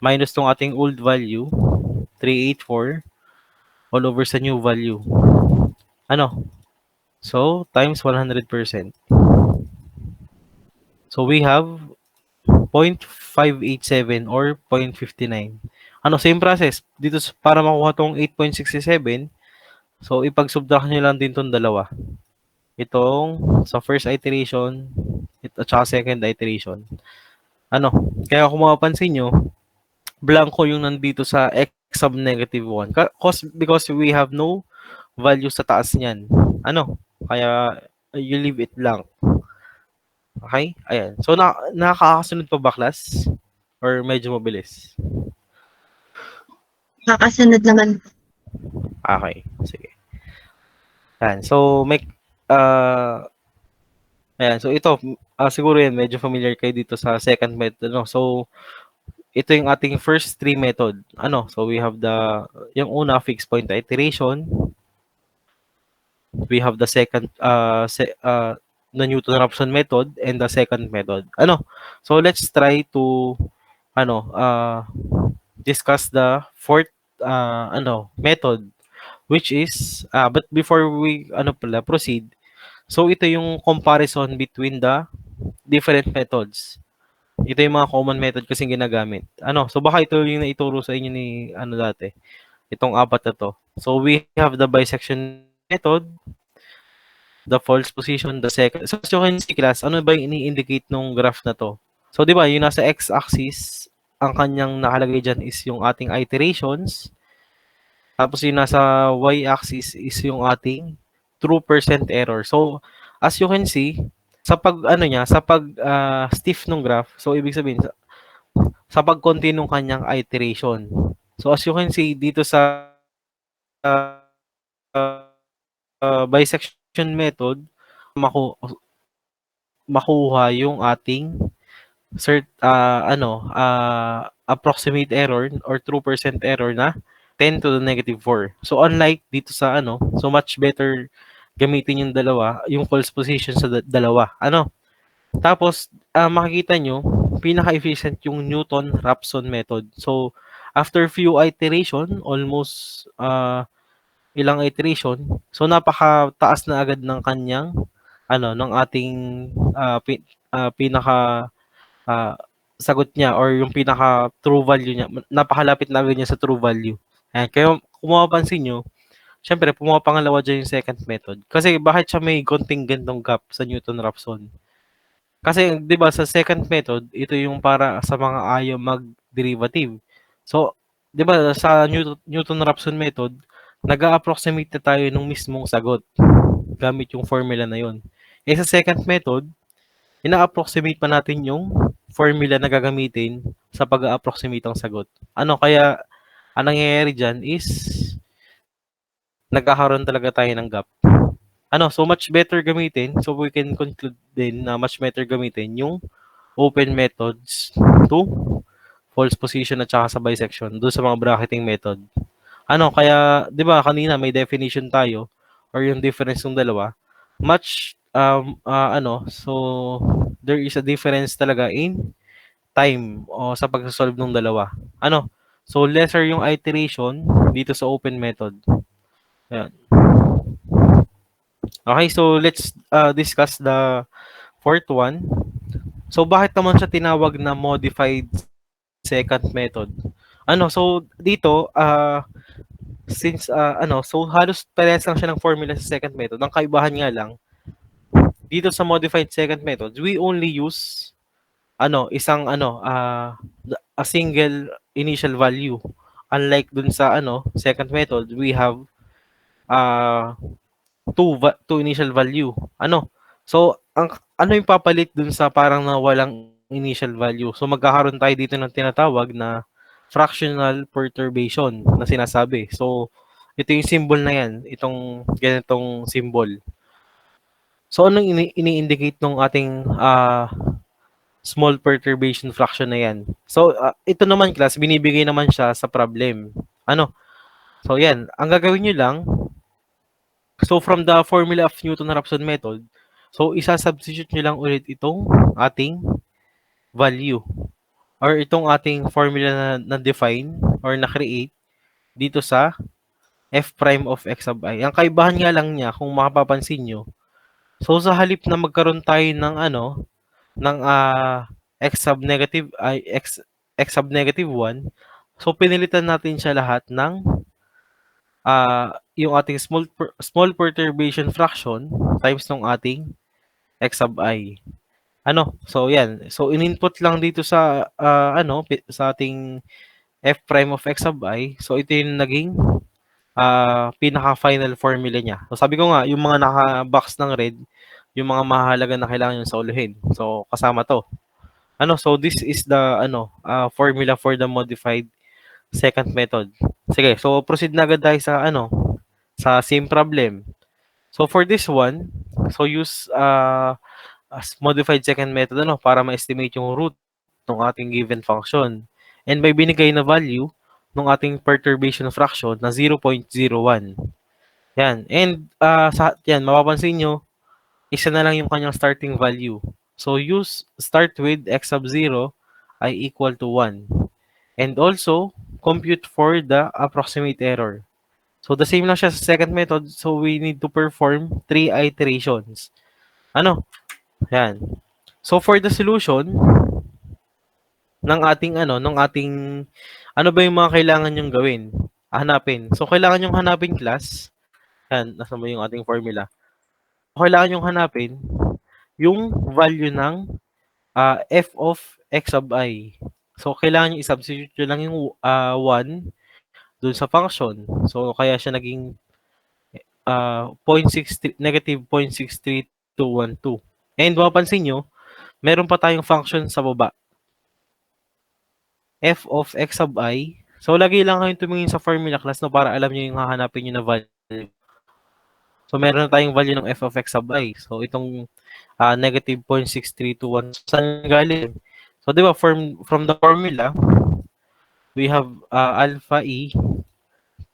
minus tong ating old value 384 all over sa new value. So, times 100%. So, we have 0.587 or 0.59. Same process. Dito para makuha tong 8.67, so ipag-subtract nyo lang din tong dalawa. Itong sa first iteration at saka second iteration. Kaya kung mapapansin nyo, blanco yung nandito sa x sub negative 1. Because we have no value sa taas niyan. Kaya you leave it blank. Okay? Ayan. So, nakakasunod pa ba, class? Or medyo mabilis? Nakasunod naman. Okay. Sige. Ayan. So, Ayan, so ito, siguro yan, medyo familiar kayo dito sa second method, no? So, ito yung ating first three method. So we have yung una, fixed point iteration. We have the second, the Newton-Raphson method and the second method. So let's try to, discuss the fourth, method, which is, but before we, proceed, so ito yung comparison between the different methods. Ito yung mga common method kasing ginagamit. So baka ito yung naituro sa inyo ni dati. Itong apat na to. So we have the bisection method, the false position, the second. So as you can see class, ano ba yung ini-indicate nung graph na to? So di ba, yung nasa x-axis, ang kanyang nakalagay dyan is yung ating iterations. Tapos yung nasa y-axis is yung ating true percent error. So as you can see, sa pag stiff nung graph, so ibig sabihin sa pag-konti nung kanyang iteration. So as you can see dito sa bisection method, makuha yung ating approximate error or true percent error na 10 to the negative 4. So unlike dito sa so much better gamitin yung dalawa, yung false position sa dalawa. Tapos makikita nyo, pinaka-efficient yung Newton-Raphson method. So after few iteration, almost ilang iteration, so napakataas na agad ng kanyang ng ating pinaka sagot niya or yung pinaka true value niya. Napakalapit na agad niya sa true value. Ayan, kaya kung mapapansin nyo, syempre pumapangalawa dyan yung second method. Kasi bakit siya may konting gantong gap sa Newton-Raphson? Kasi 'di ba sa second method, ito yung para sa mga ayaw mag-derivative. So, 'di ba sa Newton-Raphson method, nag-a-approximate na tayo ng mismong sagot gamit yung formula na yon. Sa second method, ina-approximate pa natin yung formula na gagamitin sa pag-a-approximate ng sagot. Kaya ang nangyayari diyan is nagkakaroon talaga tayo ng gap. So much better gamitin. So we can conclude din na much better gamitin yung open methods to false position at saka sa bisection doon sa mga bracketing method. Kaya 'di ba kanina may definition tayo or yung difference ng dalawa. So there is a difference talaga in time o sa pagso-solve ng dalawa. So lesser yung iteration dito sa open method. Ayan. Okay, so let's discuss the fourth one. So bakit naman siya tinawag na modified second method? So dito so halos parehas lang siya ng formula sa second method. Ang kaibahan nga lang dito sa modified second method, we only use a single initial value. Unlike dun sa second method, we have two initial value. So ano yung papalit dun sa parang na walang initial value? So magkakaroon tayo dito ng tinatawag na fractional perturbation na sinasabi. So ito yung symbol na yan, itong ganitong symbol. So anong ini-indicate ng ating small perturbation fraction na yan? So ito naman class, binibigay naman siya sa problem. So yan, ang gagawin nyo lang, so from the formula of Newton-Raphson method, so isa-substitute nyo lang ulit itong ating value or itong ating formula na define or na create dito sa f prime of x sub I. Ang kaibahan nga lang niya kung makapapansin nyo, so sa halip na magkaroon tayo ng ng x sub negative 1, so pinilitan natin siya lahat ng yung ating small perturbation fraction times ng ating x sub I. So yan. So in-input lang dito sa sa ating f prime of x sub I. So ito yung naging pinaka-final formula niya. So sabi ko nga, yung mga naka-box ng red, yung mga mahalaga na kailangan yung soluhin. So kasama to. So this is the formula for the modified second method. Sige, so proceed na agad tayo sa sa same problem. So for this one, so use as modified second method para ma-estimate yung root ng ating given function. And may binigay na value ng ating perturbation fraction na 0.01. Yan. And mapapansin nyo, isa na lang yung kanyang starting value. So start with x sub 0 ay equal to 1. And also, compute for the approximate error. So the same lang siya sa second method. So we need to perform 3 iterations. Yan. So for the solution ng ating ano ba yung mga kailangan nyong gawin? Hanapin. So kailangan nyong hanapin class. Yan, nasa mo yung ating formula. Kailangan nyong hanapin yung value ng f of x sub I. So kailangan nyo i-substitute nyo lang yung 1 dun sa function. So kaya siya naging negative 0.63212. And mapapansin nyo, meron pa tayong function sa baba. F of x sub I. So, lagi lang kayong tumingin sa formula class para alam nyo yung hahanapin nyo na value. So, meron na tayong value ng f of x sub I. So, itong negative 0.6321. Saan galing? So, di ba, from the formula, we have alpha e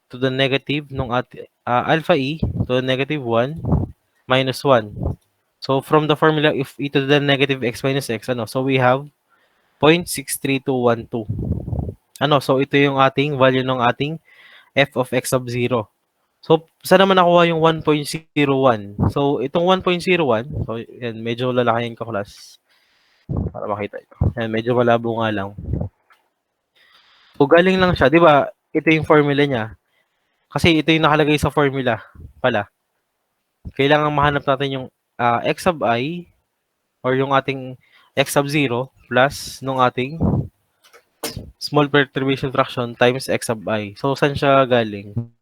to the negative alpha e to the negative 1 minus 1. So, from the formula, if e to the negative x minus x, so we have 0.63212. So ito yung ating value ng ating f of x sub 0. So, saan naman nakuha yung 1.01? So, itong 1.01, so, yan, medyo lalakayin ko class. Para makita ito. Yan, medyo malabo nga lang. So, galing lang siya. Di ba, ito yung formula niya. Kasi ito yung nakalagay sa formula pala. Kailangan mahanap natin yung x sub I or yung ating x sub 0 plus nung ating small perturbation fraction times x sub I. So, saan siya galing?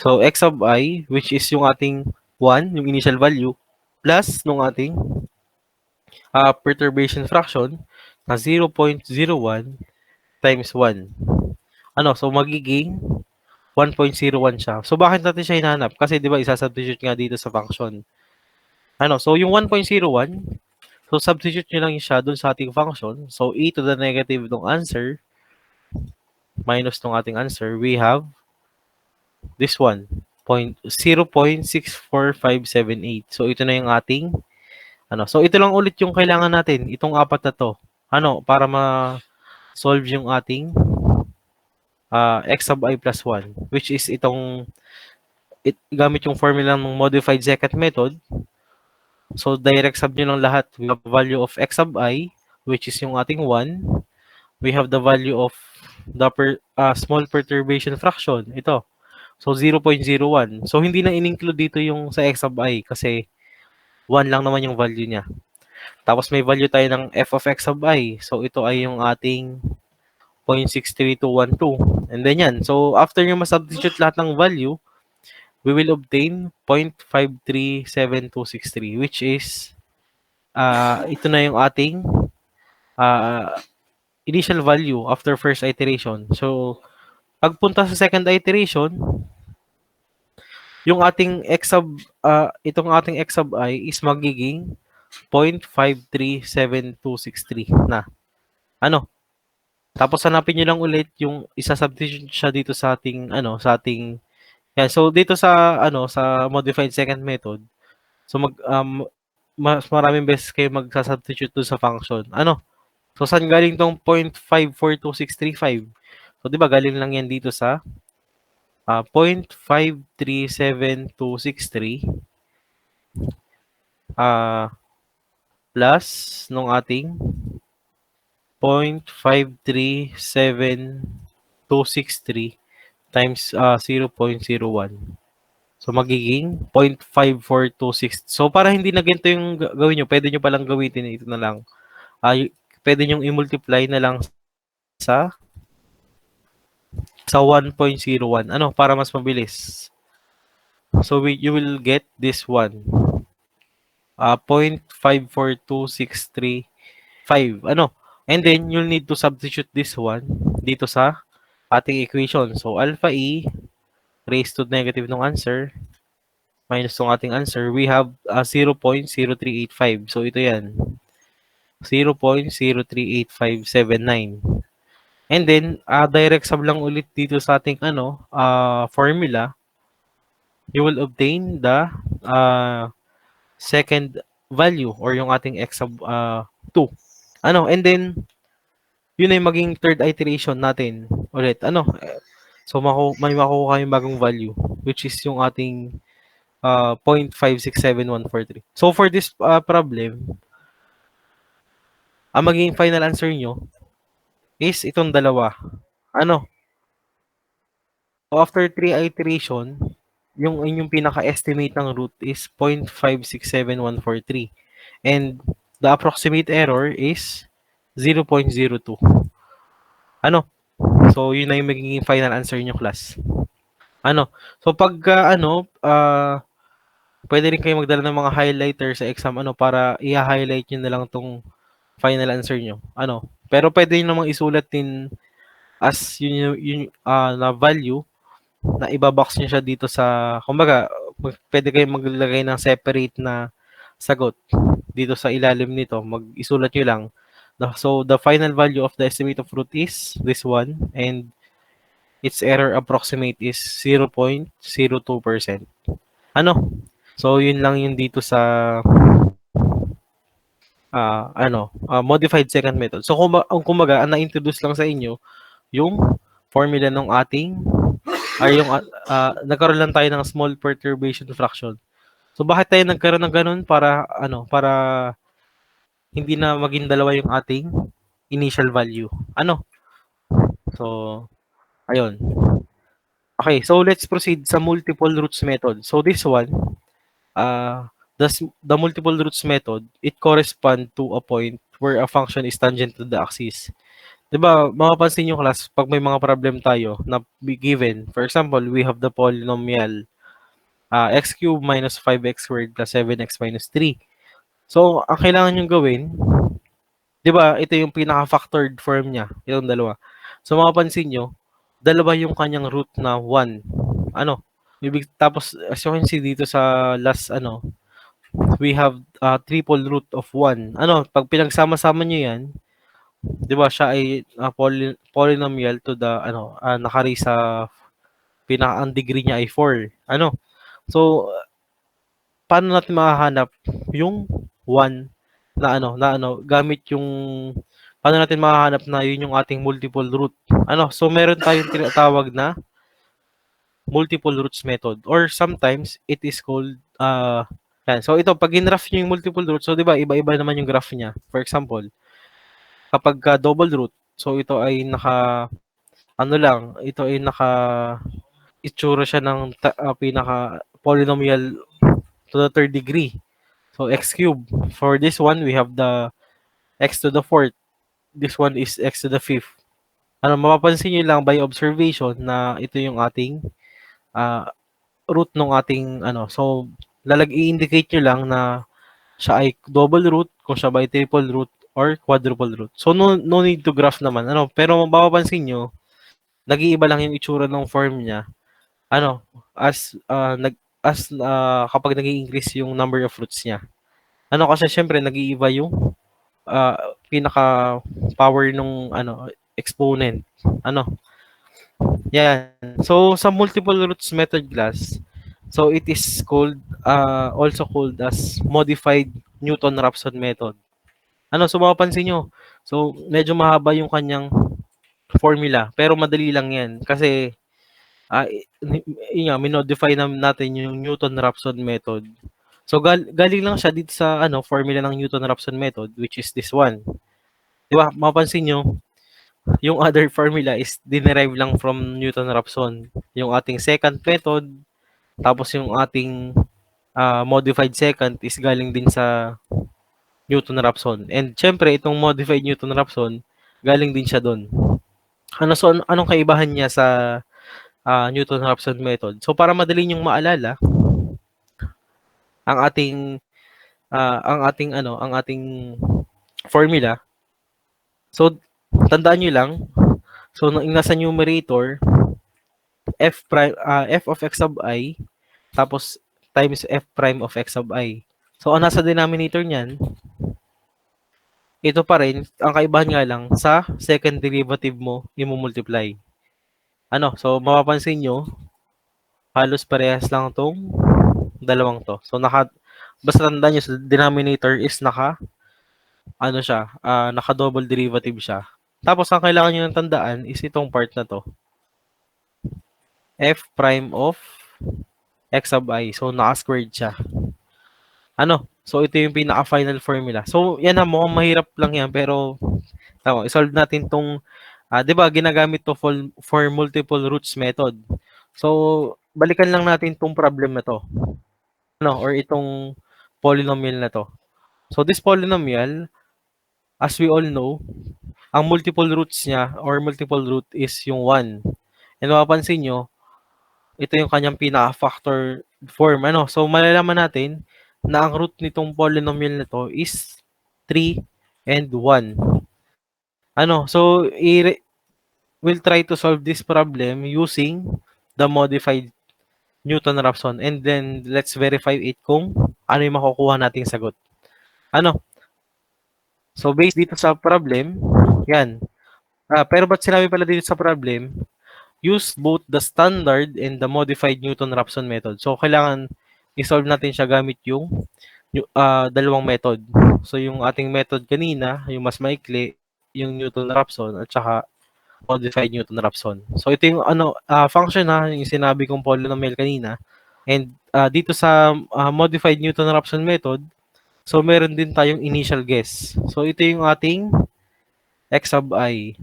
So, x sub I, which is yung ating 1, yung initial value, plus nung ating perturbation fraction na 0.01 times 1. So, magiging 1.01 siya. So, bakit natin siya hinahanap? Kasi, di ba, isa-substitute nga dito sa function. So, yung 1.01, so, substitute nyo lang siya dun sa ating function. So, e to the negative ng answer minus ng ating answer, we have this one, 0.64578. So, ito na yung ating, So, ito lang ulit yung kailangan natin, itong apat na to. Para ma-solve yung ating x sub I plus 1, which is gamit yung formula ng modified second method. So, direct sub nyo lang lahat. We have the value of x sub I, which is yung ating 1. We have the value of the small perturbation fraction. Ito. So, 0.01. So, hindi na in-include dito yung sa x sub I kasi 1 lang naman yung value niya. Tapos, may value tayo ng f of x sub I. So, ito ay yung ating 0.63212. And then yan. So, after nyo masubstitute lahat ng value, we will obtain 0.53723, which is ito na yung ating initial value after first iteration. So, pagpunta sa second iteration, yung ating itong ating x sub I is magiging 0.53723 na. Tapos hanapin niyo lang ulit yung isa-substitute siya dito sa ating yan. So dito sa sa modified second method, so mas maraming beses kayo magsa-substitute doon sa function. So saan galing tong 0.542635? So 'di ba galing lang yan dito sa 0.537263 plus nung ating 0.537263 times 0.01. So, magiging 0.5426. So, para hindi na ganito yung gawin nyo, pwede nyo palang gawitin ito na lang. Pwede nyo i-multiply na lang sa 1.01. Para mas mabilis. So, you will get this one. 0.542635. And then, you'll need to substitute this one dito sa ating equation. So, alpha e raised to negative ng answer minus tong ating answer, we have 0.0385. So, ito yan. 0.038579. And then, direct sum lang ulit dito sa ating formula. You will obtain the second value or yung ating x sub 2. And then, yun ay maging third iteration natin ulit. So, may makukuha kayong bagong value, which is yung ating 0.567143. So, for this problem, ang magiging final answer nyo is itong dalawa. So, after 3 iteration, yung inyong pinaka-estimate ng root is 0.567143. And the approximate error is 0.02. So, yun na yung magiging final answer nyo, class. So, pagka, pwede rin kayo magdala ng mga highlighter sa exam, para i-highlight nyo na lang tong final answer nyo. Pero pwede nyo namang isulat din as yun na value na ibabox nyo siya dito sa, kumbaga, pwede kayo maglagay ng separate na sagot dito sa ilalim nito. Mag-isulat nyo lang. So, the final value of the estimate of root is this one, and its error approximate is 0.02%. So, yun lang yun dito sa modified second method. So, kumbaga, ang na-introduce lang sa inyo yung formula ng ating nagkaroon lang tayo ng small perturbation fraction. So, bakit tayo nagkaroon ng ganun? Para hindi na maging dalawa yung ating initial value. So, ayun. Okay, so let's proceed sa multiple roots method. So, this one, the multiple roots method, it corresponds to a point where a function is tangent to the axis. Diba, mapapansin nyo, class, pag may mga problem tayo na be given, for example, we have the polynomial x cubed minus 5x squared plus 7x minus 3. So, ang kailangan nyo gawin, diba, ito yung pinaka-factored form niya, itong dalawa. So, mapapansin nyo, dalawa yung kanyang root na 1. Tapos, as you can see dito sa last, we have triple root of 1. Pag pinagsama-sama nyo yan, di ba siya ay polynomial to the nakari sa ang degree niya ay 4. So paano natin mahahanap yung 1 na gamit yung paano natin mahahanap na yun yung ating multiple root? So meron tayong tinatawag na multiple roots method, or sometimes it is called yan. So ito, pag in-graph niyo yung multiple root, so di ba iba-iba naman yung graph niya. For example, kapag double root, so ito ay itsura siya ng pinaka polynomial to the third degree. So, x cubed. For this one, we have the x to the fourth. This one is x to the fifth. Mapapansin nyo lang by observation na ito yung ating root ng ating So, i-indicate nyo lang na siya ay double root, kung siya ba ay triple root, or quadruple root. So, no need to graph naman. Pero mapapansin nyo, nag-iiba lang yung itsura ng form niya. Kapag nag-i-increase yung number of roots niya. Kasi syempre, nag-iiba yung pinaka-power nung exponent. Yan. So, sa multiple roots method class, so it is called, also called as modified Newton-Raphson method. So mapapansin nyo, so medyo mahaba yung kanyang formula, pero madali lang yan. Kasi, minodify natin yung Newton-Raphson method. So galing lang siya dito sa formula ng Newton-Raphson method, which is this one. Diba, mapapansin nyo, yung other formula is dinerive lang from Newton-Raphson. Yung ating second method, tapos yung ating modified second is galing din sa Newton-Raphson. And syempre, itong modified Newton-Raphson, galing din siya doon. So, anong kaibahan niya sa Newton-Raphson method? So, para madali niyong maalala, ang ating formula. So, tandaan niyo lang. So, nasa numerator, f of x sub I, tapos times f prime of x sub I. So, ang nasa denominator niyan, ito pa rin, ang kaibahan nga lang, sa second derivative mo, i-multiply. Ano, so, mapapansin nyo, halos parehas lang tong dalawang to. So, basta tandaan nyo, sa denominator is naka-double derivative siya. Tapos, ang kailangan nyo ng tandaan is itong part na to. F prime of x sub I. So, naka-squared siya. Ano? So, ito yung pinaka-final formula. So, yan na, mukhang mahirap lang yan, pero tama, isolve natin tong, di ba, ginagamit to for multiple roots method. So, balikan lang natin tong problem na to. Or itong polynomial na to. So, this polynomial, as we all know, ang multiple roots niya or multiple root is yung 1. And mapapansin nyo, ito yung kanyang pinaka-factor form. So, malalaman natin na ang root nitong polynomial na to is 3 and 1. So, we'll try to solve this problem using the modified Newton-Raphson. And then, let's verify it kung ano yung makukuha nating sagot. So, based dito sa problem, yan. Pero ba't sinabi pala dito sa problem, use both the standard and the modified Newton-Raphson method. So, kailangan i-solve natin siya gamit yung dalawang method. So, yung ating method kanina, yung mas maikli, yung Newton-Raphson at saka modified Newton-Raphson. So, ito yung function yung sinabi kong polynomial kanina. And dito sa modified Newton-Raphson method, so meron din tayong initial guess. So, ito yung ating x sub I.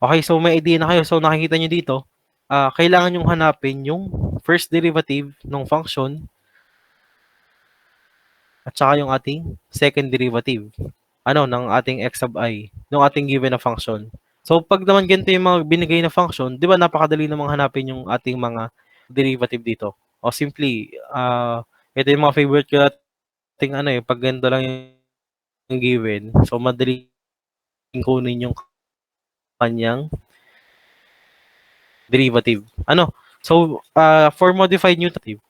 Okay, so may idea na kayo. So, nakikita nyo dito, kailangan nyong hanapin yung first derivative ng function at saka yung ating second derivative ng ating x sub I, ng ating given na function. So, pag naman ganito yung mga binigay na function, di ba napakadali namang hanapin yung ating mga derivative dito. O simply, ito yung mga favorite ko ating pag ganito lang yung given. So, madali kunin yung kanyang derivative. So, for modified Newton,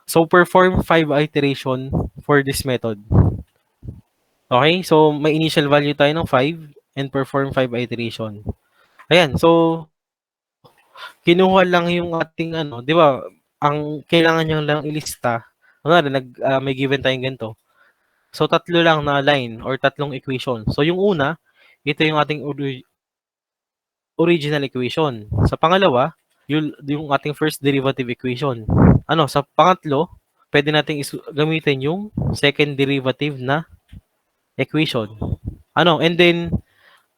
so perform 5 iteration for this method. Okay, so may initial value tayo ng 5 and perform 5 iteration. Ayan, so kinuha lang yung ating di ba, ang kailangan nyo lang ilista, may given tayong ganito. So, tatlo lang na line or tatlong equation. So, yung una, ito yung ating original equation. Sa pangalawa, yung ating first derivative equation. Sa pangatlo, pwede nating gamitin yung second derivative na equation. And then,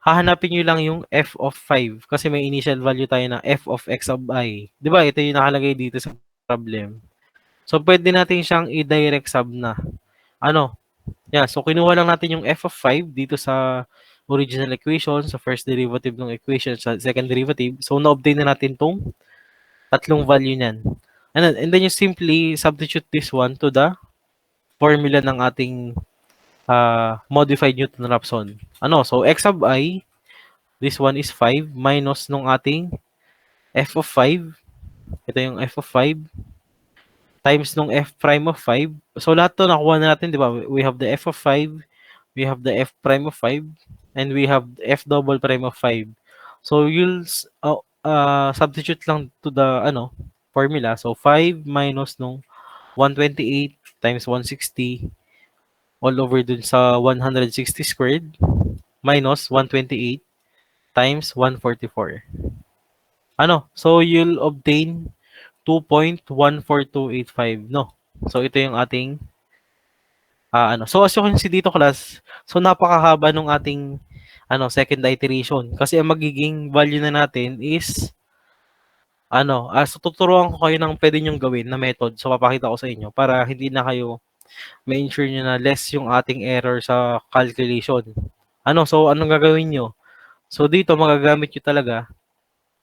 hahanapin nyo lang yung f of 5 kasi may initial value tayo na f of x sub I. Di ba? Ito yung nakalagay dito sa problem. So, pwede natin siyang i-direct sub na. So, kinuha lang natin yung f of 5 dito sa original equation, sa first derivative ng equation, sa second derivative. So, na-obtain na natin tong tatlong value niyan. And then, you simply substitute this one to the formula ng ating modified Newton-Raphson. So, x sub I, this one is 5 minus nung ating f of 5. Ito yung f of 5 times nung f prime of 5. So, lahat to nakuha na natin, di ba? We have the f of 5, we have the f prime of 5, and we have f double prime of 5. So, you'll substitute lang to the formula. So, 5 minus nung 128 times 160 all over dun sa 160 squared minus 128 times 144. So, you'll obtain 2.14285, no? So, ito yung ating, So, as you can see dito, class, so, napakahaba nung ating, second iteration. Kasi ang magiging value na natin is, so, tuturuan ko kayo ng pwede nyong gawin na method. So, papakita ko sa inyo para hindi na kayo ma-ensure nyo na less yung ating error sa calculation. So, anong gagawin nyo? So, dito, magagamit nyo talaga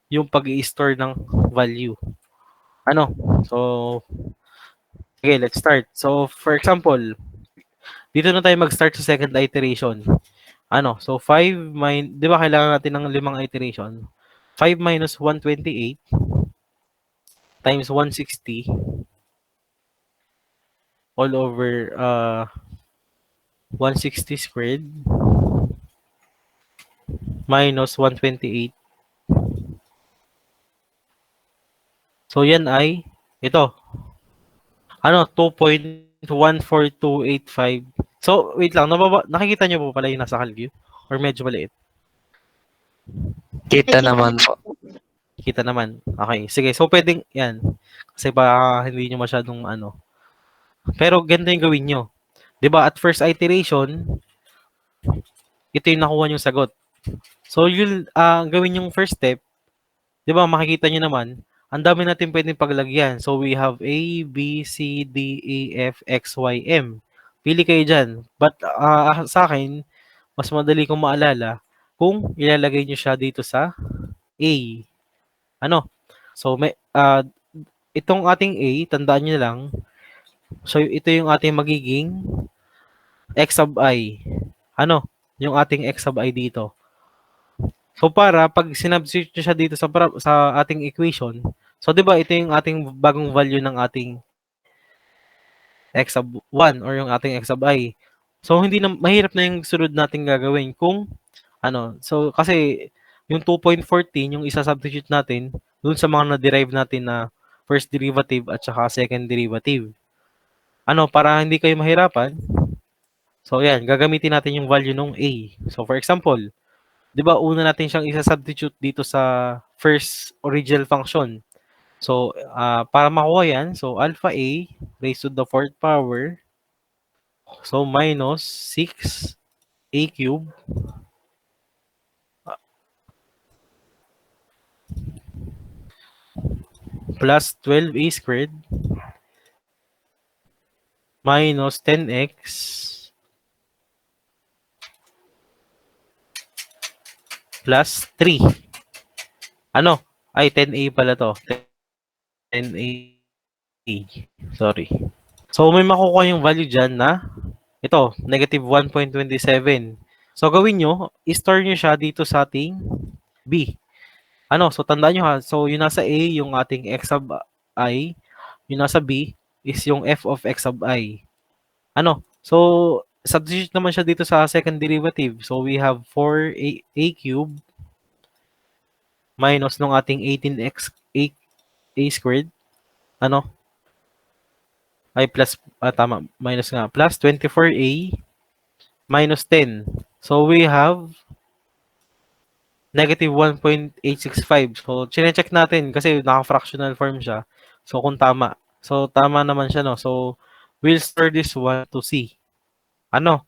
yung pag-i-store ng value. So, okay, let's start. So, for example, dito na tayo mag-start sa second iteration. So, 5 di ba kailangan natin ng 5 iteration? 5 minus 128 times 160 all over 160 squared minus 128. So yan ay ito. Ano, 2.14285. So, wait lang, nakikita nyo po pala yung nasa calcu? Or medyo maliit? Kita naman po. Kita naman. Okay, sige. So, pwedeng, yan. Kasi baka hindi nyo masyadong ano. Pero ganito yung gawin nyo. 'Di ba at first iteration, ito yung nakuha yung sagot. So, yung gawin yung first step, 'di ba makikita nyo naman, ang dami natin pwedeng paglagyan. So, we have A, B, C, D, E, F, X, Y, M. Pili kayo dyan. But sa akin, mas madali kong maalala kung ilalagay nyo siya dito sa A. Ano? So, itong ating A, tandaan nyo lang. So, ito yung ating magiging X sub I. Ano? Yung ating X sub I dito. So, para pag sinubstitute nyo siya dito sa ating equation, so, di ba, ito yung ating bagong value ng ating X sub 1 or yung ating X sub I. So, hindi na, mahirap na yung sunod natin gagawin kung, ano, so, kasi, yung 2.14, yung isa-substitute natin, dun sa mga na-derive natin na first derivative at saka second derivative. Ano, para hindi kayo mahirapan, so, yan, gagamitin natin yung value ng A. So, for example, di ba, una natin siyang isa-substitute dito sa first original function. So, para makuha yan, so, alpha A raised to the fourth power, so, minus 6A cubed plus 12A squared minus 10x plus 3. Ano? Ay, 10A pala to. 10A. Sorry. So, may makukuha yung value dyan na ito, negative 1.27. So, gawin nyo, i-store nyo siya dito sa ating B. Ano? So, tandaan nyo ha. So, yung nasa A, yung ating X sub I. Yung nasa B is yung F of X sub I. Ano? So, substitute naman siya dito sa second derivative. So, we have 4A cubed minus nung ating 18x A squared. Ano? Ay, plus, tama, minus nga. Plus 24A minus 10. So, we have negative 1.865. So, chinecheck natin kasi naka-fractional form siya. So, kung tama. So, tama naman siya, no? So, we'll store this one to C. Ano?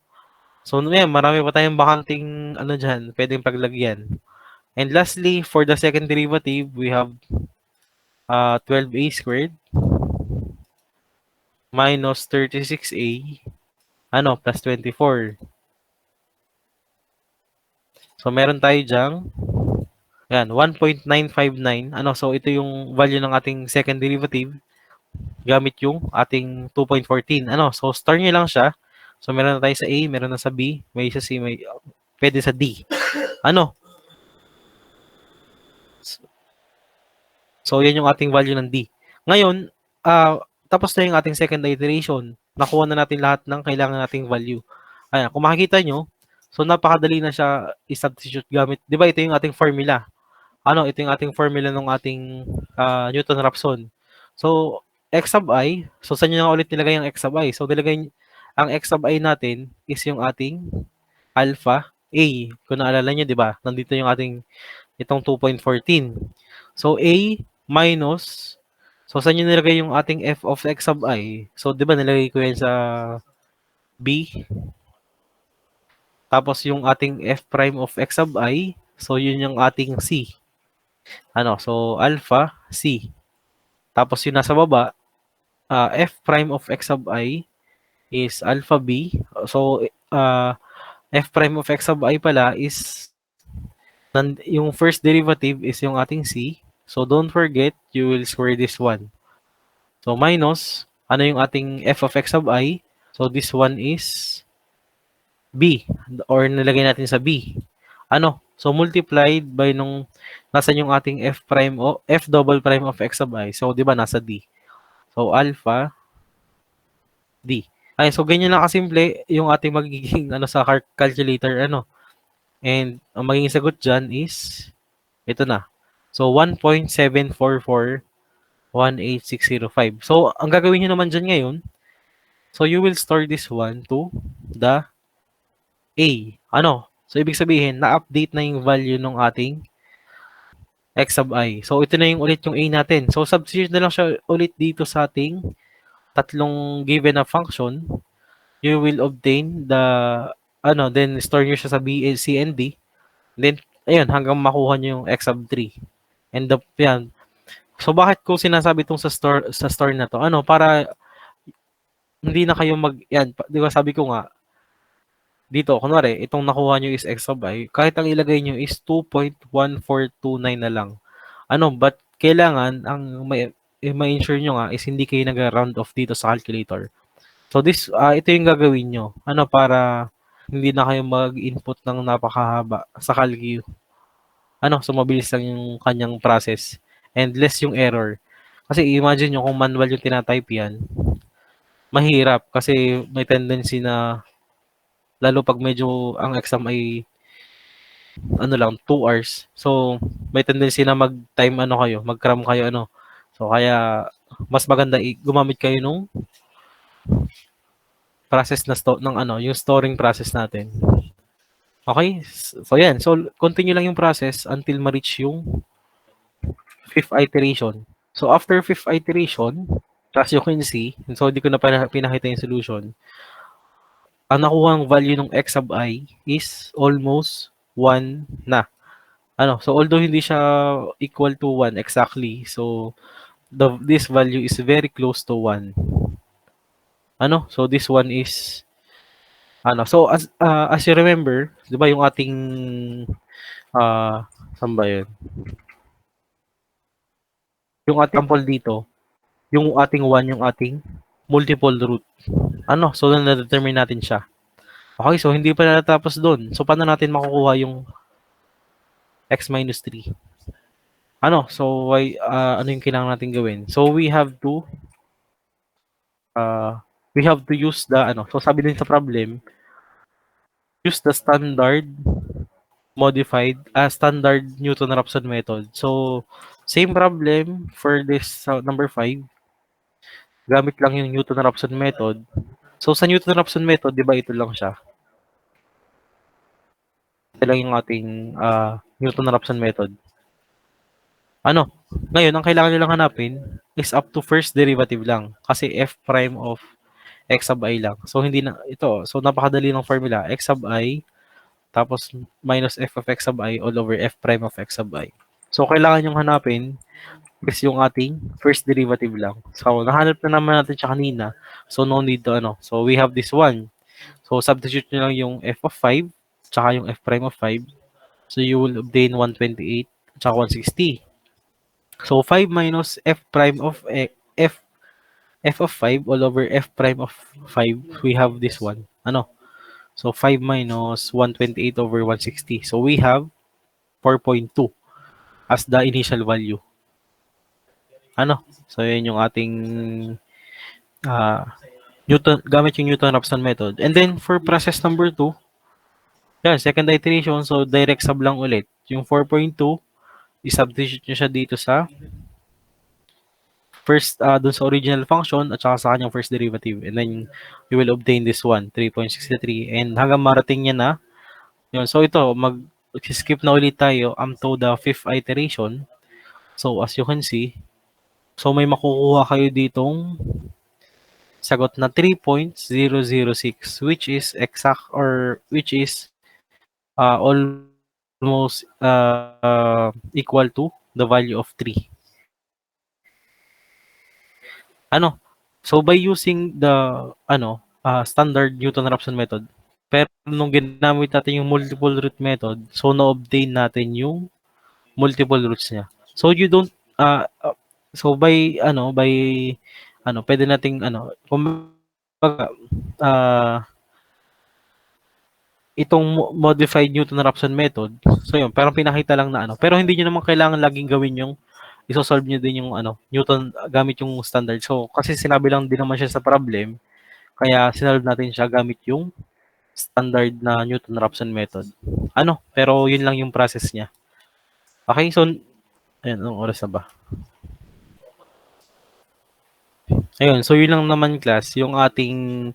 So, yan, marami pa tayong bakanting, ano dyan, pwedeng paglagyan. And lastly, for the second derivative, we have 12A squared minus 36A, ano, plus 24. So, meron tayo dyang, yan, 1.959. Ano, so ito yung value ng ating second derivative gamit yung ating 2.14. Ano, so store nyo lang siya. So, meron na tayo sa A, meron na sa B, may sa C, may pwede sa D. Ano? So, yan yung ating value ng D. Ngayon, tapos na yung ating second iteration. Nakuha na natin lahat ng kailangan nating value. Ayan, kung makikita nyo, so napakadali na siya i-substitute gamit. Di ba ito yung ating formula? Ano, ito yung ating formula ng ating Newton-Raphson. So, X sub I, so saan nyo na ulit nilagay ang X sub I? So, ang X sub I natin is yung ating alpha A. Kung naalala nyo, di ba? Nandito yung ating itong 2.14. So, A minus, so saan nyo nilagay yung ating F of X sub I? So, di ba nilagay ko yan sa B? Tapos yung ating F prime of X sub I, so yun yung ating C. Ano, so alpha C. Tapos yung nasa baba, F prime of X sub I is alpha B. So, F prime of X sub I pala is, yung first derivative is yung ating C. So, don't forget, you will square this one. So, minus, ano yung ating F of X sub I? So, this one is B. Or nilagay natin sa B. Ano? So, multiplied by nung nasan yung ating F prime o F double prime of X sub I. So, di ba nasa D? So, alpha D. Ay, so ganyan lang kasimple yung ating magiging ano sa calculator ano. And ang magiging sagot diyan is ito na. So 1.74418,605. So ang gagawin niyo naman diyan ngayon, so you will store this one to the A. Ano? So ibig sabihin, na-update na yung value ng ating x sub I. So ito na yung ulit yung A natin. So substitute na lang siya ulit dito sa ating tatlong given na function. You will obtain the then store nyo siya sa B, C, and D. Then, ayun, hanggang makuha nyo yung x sub 3. And yan. So, bakit ko sinasabi itong sa store na to? Para hindi na kayo yan, di ba sabi ko nga, dito, kunwari, itong nakuha nyo is x sub I, kahit ang ilagay nyo is 2.1429 na lang. But kailangan, ang ma-ensure nyo nga is hindi kayo nag-round off dito sa calculator. So ito yung gagawin nyo. Para hindi na kayo mag-input ng napakahaba sa Calcu. So mabilis lang yung kanyang process. And less yung error. Kasi imagine nyo kung manual yung tinatype yan, mahirap kasi may tendency na, lalo pag medyo ang exam ay 2 hours. So may tendency na mag-cram kayo So kaya mas maganda gumamit kayo nung process na yung storing process natin. Okay? So yan. So continue lang yung process until ma-reach yung 5th iteration. So after 5th iteration, as you can see, so hindi ko na pinakita yung solution. Ang nakuhang value ng x sub I is almost 1 na. So although hindi siya equal to 1 exactly, so this value is very close to 1. So this one is so as you remember, 'di ba yung ating saan ba yun? Yung ating sample dito, yung ating 1 yung ating multiple root. So na-determine natin siya. Okay, so hindi pa natapos doon. So paano natin makukuha yung x minus 3? So ano yung kailangan natin gawin? So we have to use the so sabi din sa problem, use the standard modified standard Newton-Raphson method. So same problem for this number 5. Gamit lang yung Newton-Raphson method. So sa Newton-Raphson method, 'di ba ito lang siya? Ito lang yung ating Newton-Raphson method. Ngayon, ang kailangan nyo lang hanapin is up to first derivative lang. Kasi f prime of x sub I lang. So, hindi na, ito. So, napakadali ng formula. X sub I, tapos minus f of x sub I all over f prime of x sub I. So, kailangan nyo hanapin is yung ating first derivative lang. So, nahanap na naman natin siya kanina. So, no need to, So, we have this one. So, substitute nyo lang yung f of 5, tsaka yung f prime of 5. So, you will obtain 128, tsaka 160. So, 5 minus f prime of f of 5 all over f prime of 5, we have this one. So, 5 minus 128 over 160. So, we have 4.2 as the initial value. So, yun yung ating gamit yung Newton-Raphson method. And then, for process number 2, yan, second iteration, so direct sub lang ulit. Yung 4.2, i-substitute nyo siya dito sa first, dun sa original function at saka sa kanyang first derivative. And then, you will obtain this one, 3.63. And hanggang marating niya na, yun. So, ito, mag-skip na ulit tayo to the 5th iteration. So, as you can see, so may makukuha kayo ditong sagot na 3.006, which is exact or which is almost equal to the value of 3. So by using the standard Newton-Raphson method, pero nung ginamit natin yung multiple root method, so na-obtain natin yung multiple roots niya. So you don't so by pwede nating kumbaga itong modified Newton-Raphson method, so yun, parang pinakita lang na pero hindi nyo naman kailangan laging gawin yung isosolve nyo din yung Newton gamit yung standard. So, kasi sinabi lang din naman siya sa problem Kaya sinolve natin siya gamit yung standard na Newton-Raphson method. Pero yun lang yung process niya. Okay, so, ayun, anong oras na ba? Ayun, so yun lang naman class, yung ating,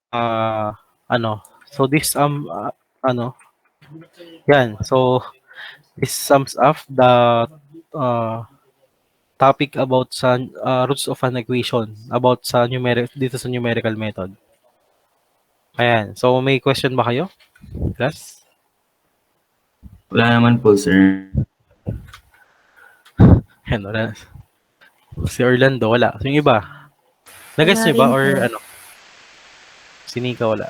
ah, so this, yan, so this sums up the, uh, topic about sa roots of an equation, about sa dito sa numerical method. Ayan, so may question ba kayo, class? Wala naman po, sir. Ayan, wala. Si Orlando, wala. So, yung iba, nag-guess Wala nyo ba rin or po. ano? Si Nika, wala.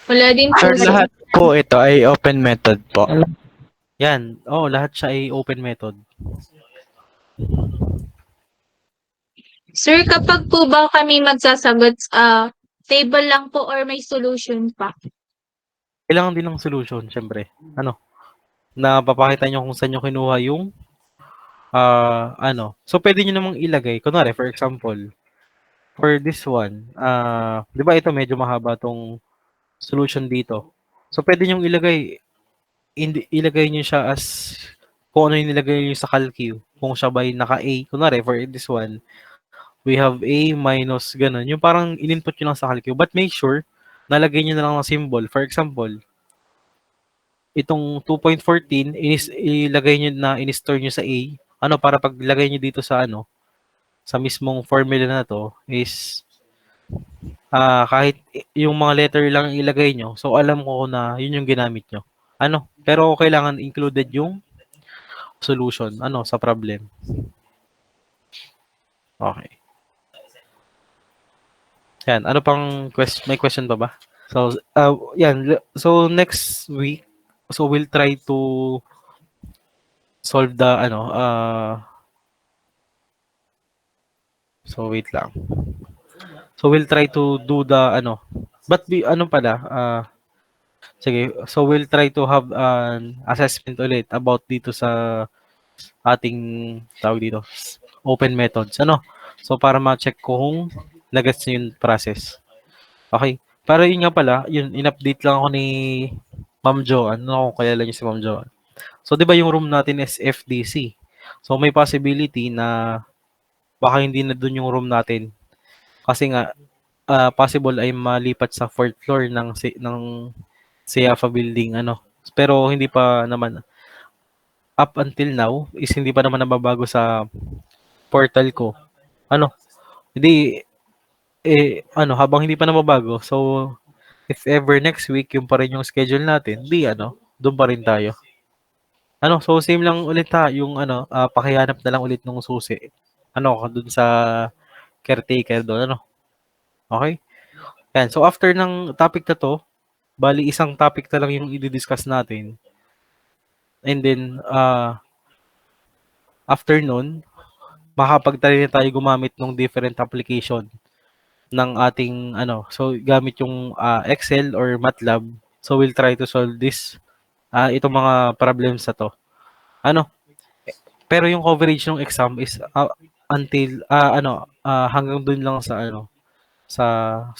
Wala din po, Sir, sir. lahat po ito ay open method po. Yan, lahat siya ay open method. Sir, kapag po ba kami magsasagot, table lang po or may solution pa? Kailangan din ng solution, syempre. Na papakita nyo kung saan nyo kinuha yung, So, pwede nyo namang ilagay. Kunwari, for example, for this one, di ba ito medyo mahaba tong solution dito. So, pwede nyo ilagay nyo siya as kung ano yung nilagay nyo sa calcu. Kung siya ba yung naka-A. Kunwari, for this one, we have A minus ganun. Yung parang in-input nyo lang sa calcu. But make sure, nalagay nyo na lang ng symbol. For example, itong 2.14, ilagay nyo na, in-store nyo sa A. Para paglagay nyo dito sa sa mismong formula na to is, kahit yung mga letter lang ilagay nyo, so alam ko na yun yung ginamit nyo. Pero kailangan included yung solution, sa problem. Okay. Yan, ano pang may question pa ba? So, yan. So, next week, so we'll try to solve the, so wait lang. So, we'll try to do the, but sige, so we'll try to have an assessment ulit about dito sa ating, tawag dito, open methods, So, para ma-check ko kung nagets niyo yung process. Okay. Para yun nga pala, in-update lang ako ni Ma'am Joanne. Kung kilala niyo si Ma'am Joanne. So, di ba yung room natin is FDC? So, may possibility na baka hindi na dun yung room natin. Kasi nga, possible ay malipat sa fourth floor ng Seafa building, Pero hindi pa naman, up until now, is hindi pa naman nababago sa portal ko. Hindi, habang hindi pa nababago, so, if ever next week, yung pa rin yung schedule natin, doon pa rin tayo. So same lang ulit yung pakihanap na lang ulit ng susi. Doon sa caretaker doon, Okay? Yan. So after ng topic na to, bali isang topic na lang yung i-discuss natin. And then, after nun, makapagtry na tayo gumamit ng different application ng ating, so gamit yung Excel or MATLAB. So we'll try to solve this, itong mga problems na to. Pero yung coverage ng exam is until hanggang dun lang sa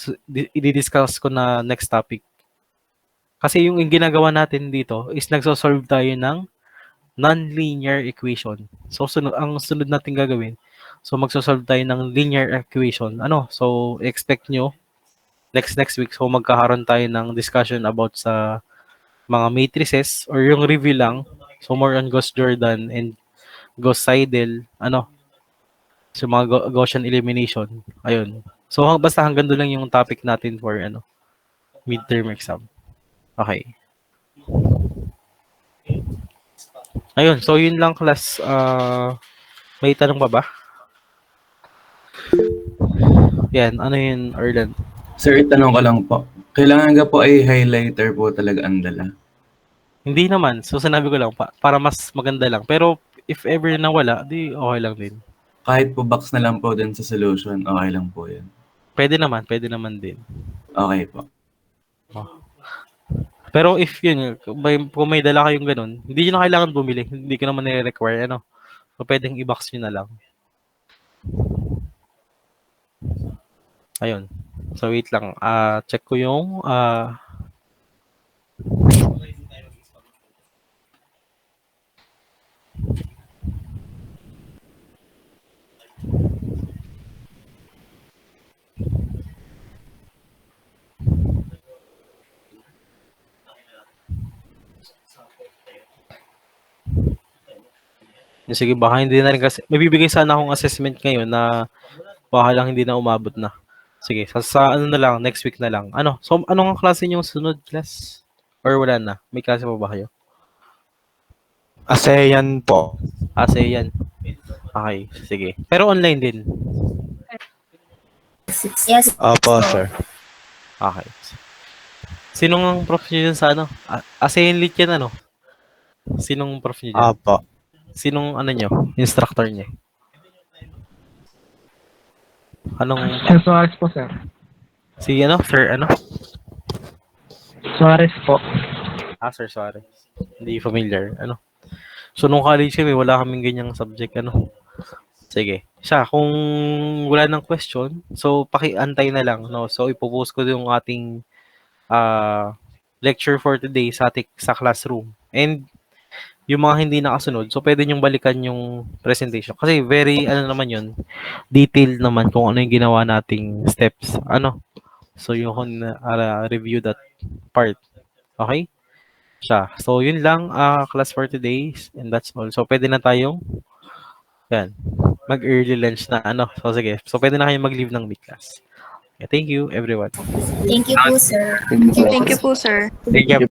i-discuss ko na next topic. Kasi yung ginagawa natin dito is nagso-solve tayo ng non-linear equation. So ang sunod natin gagawin, so magso-solve tayo ng linear equation. So expect nyo next week, so magkakaroon tayo ng discussion about sa mga matrices or yung review lang. So more on Gauss-Jordan and Gauss-Seidel, so mga Gaussian elimination. Ayun. So basta hanggang doon lang yung topic natin for midterm exam. Okay. Ayun, so yun lang class. May tanong pa ba? Yan, ano yun, Erland? Sir, itanong ko lang po. Kailangan ka po ay highlighter po talaga ang dala. Hindi naman. So sinabi ko lang para mas maganda lang. Pero if ever na wala, di okay lang din. Kahit po box na lang po din sa solution, okay lang po yan. Pwede naman din. Okay po. Pero if yun, kung may dala kayong ganun, hindi nyo na kailangan bumili. Hindi ko naman nire-require, So pwedeng i-box nyo na lang. Ayun. So, wait lang. Check ko yung sige, baka hindi na rin kasi, may bibigay sana akong assessment ngayon na baka lang hindi na umabot na. Sige, sa ano na lang, next week na lang. Ano? So, anong klase yung sunod class? Or wala na? May klase pa ba kayo? ASEAN po. ASEAN. Okay, sige. Pero online din. Yes. Opo, sir. Okay. Sinong ang prof niyo dyan sa ano? ASEAN Lit yan ano? Sinong prof niyo dyan? Opo. Sinong ano nyo? Instructor niyo? Anong, Sir Suarez po, sir. si ano? Sir ano? Suarez po. Sir, sorry. Hindi familiar. Ano? So, nung college kami, wala kaming ganyang subject, ano? Sige. Siya, kung wala ng question, so, pakiantay na lang, no? So, ipopost ko yung ating lecture for today sa classroom. And, yung mga hindi nakasunod, so, pwede nyong balikan yung presentation. Kasi, very, ano naman yun, detailed naman kung ano yung ginawa nating steps. Ano? So, yung review that part. Okay? Siya. So, yun lang, class for today. And that's all. So, pwede na tayong, yan, mag-early lunch na, ano. So, sige. So, pwede na kayong mag-leave ng mid-class. Okay, thank you, everyone. Thank you po, sir. Thank you po, sir. Thank you.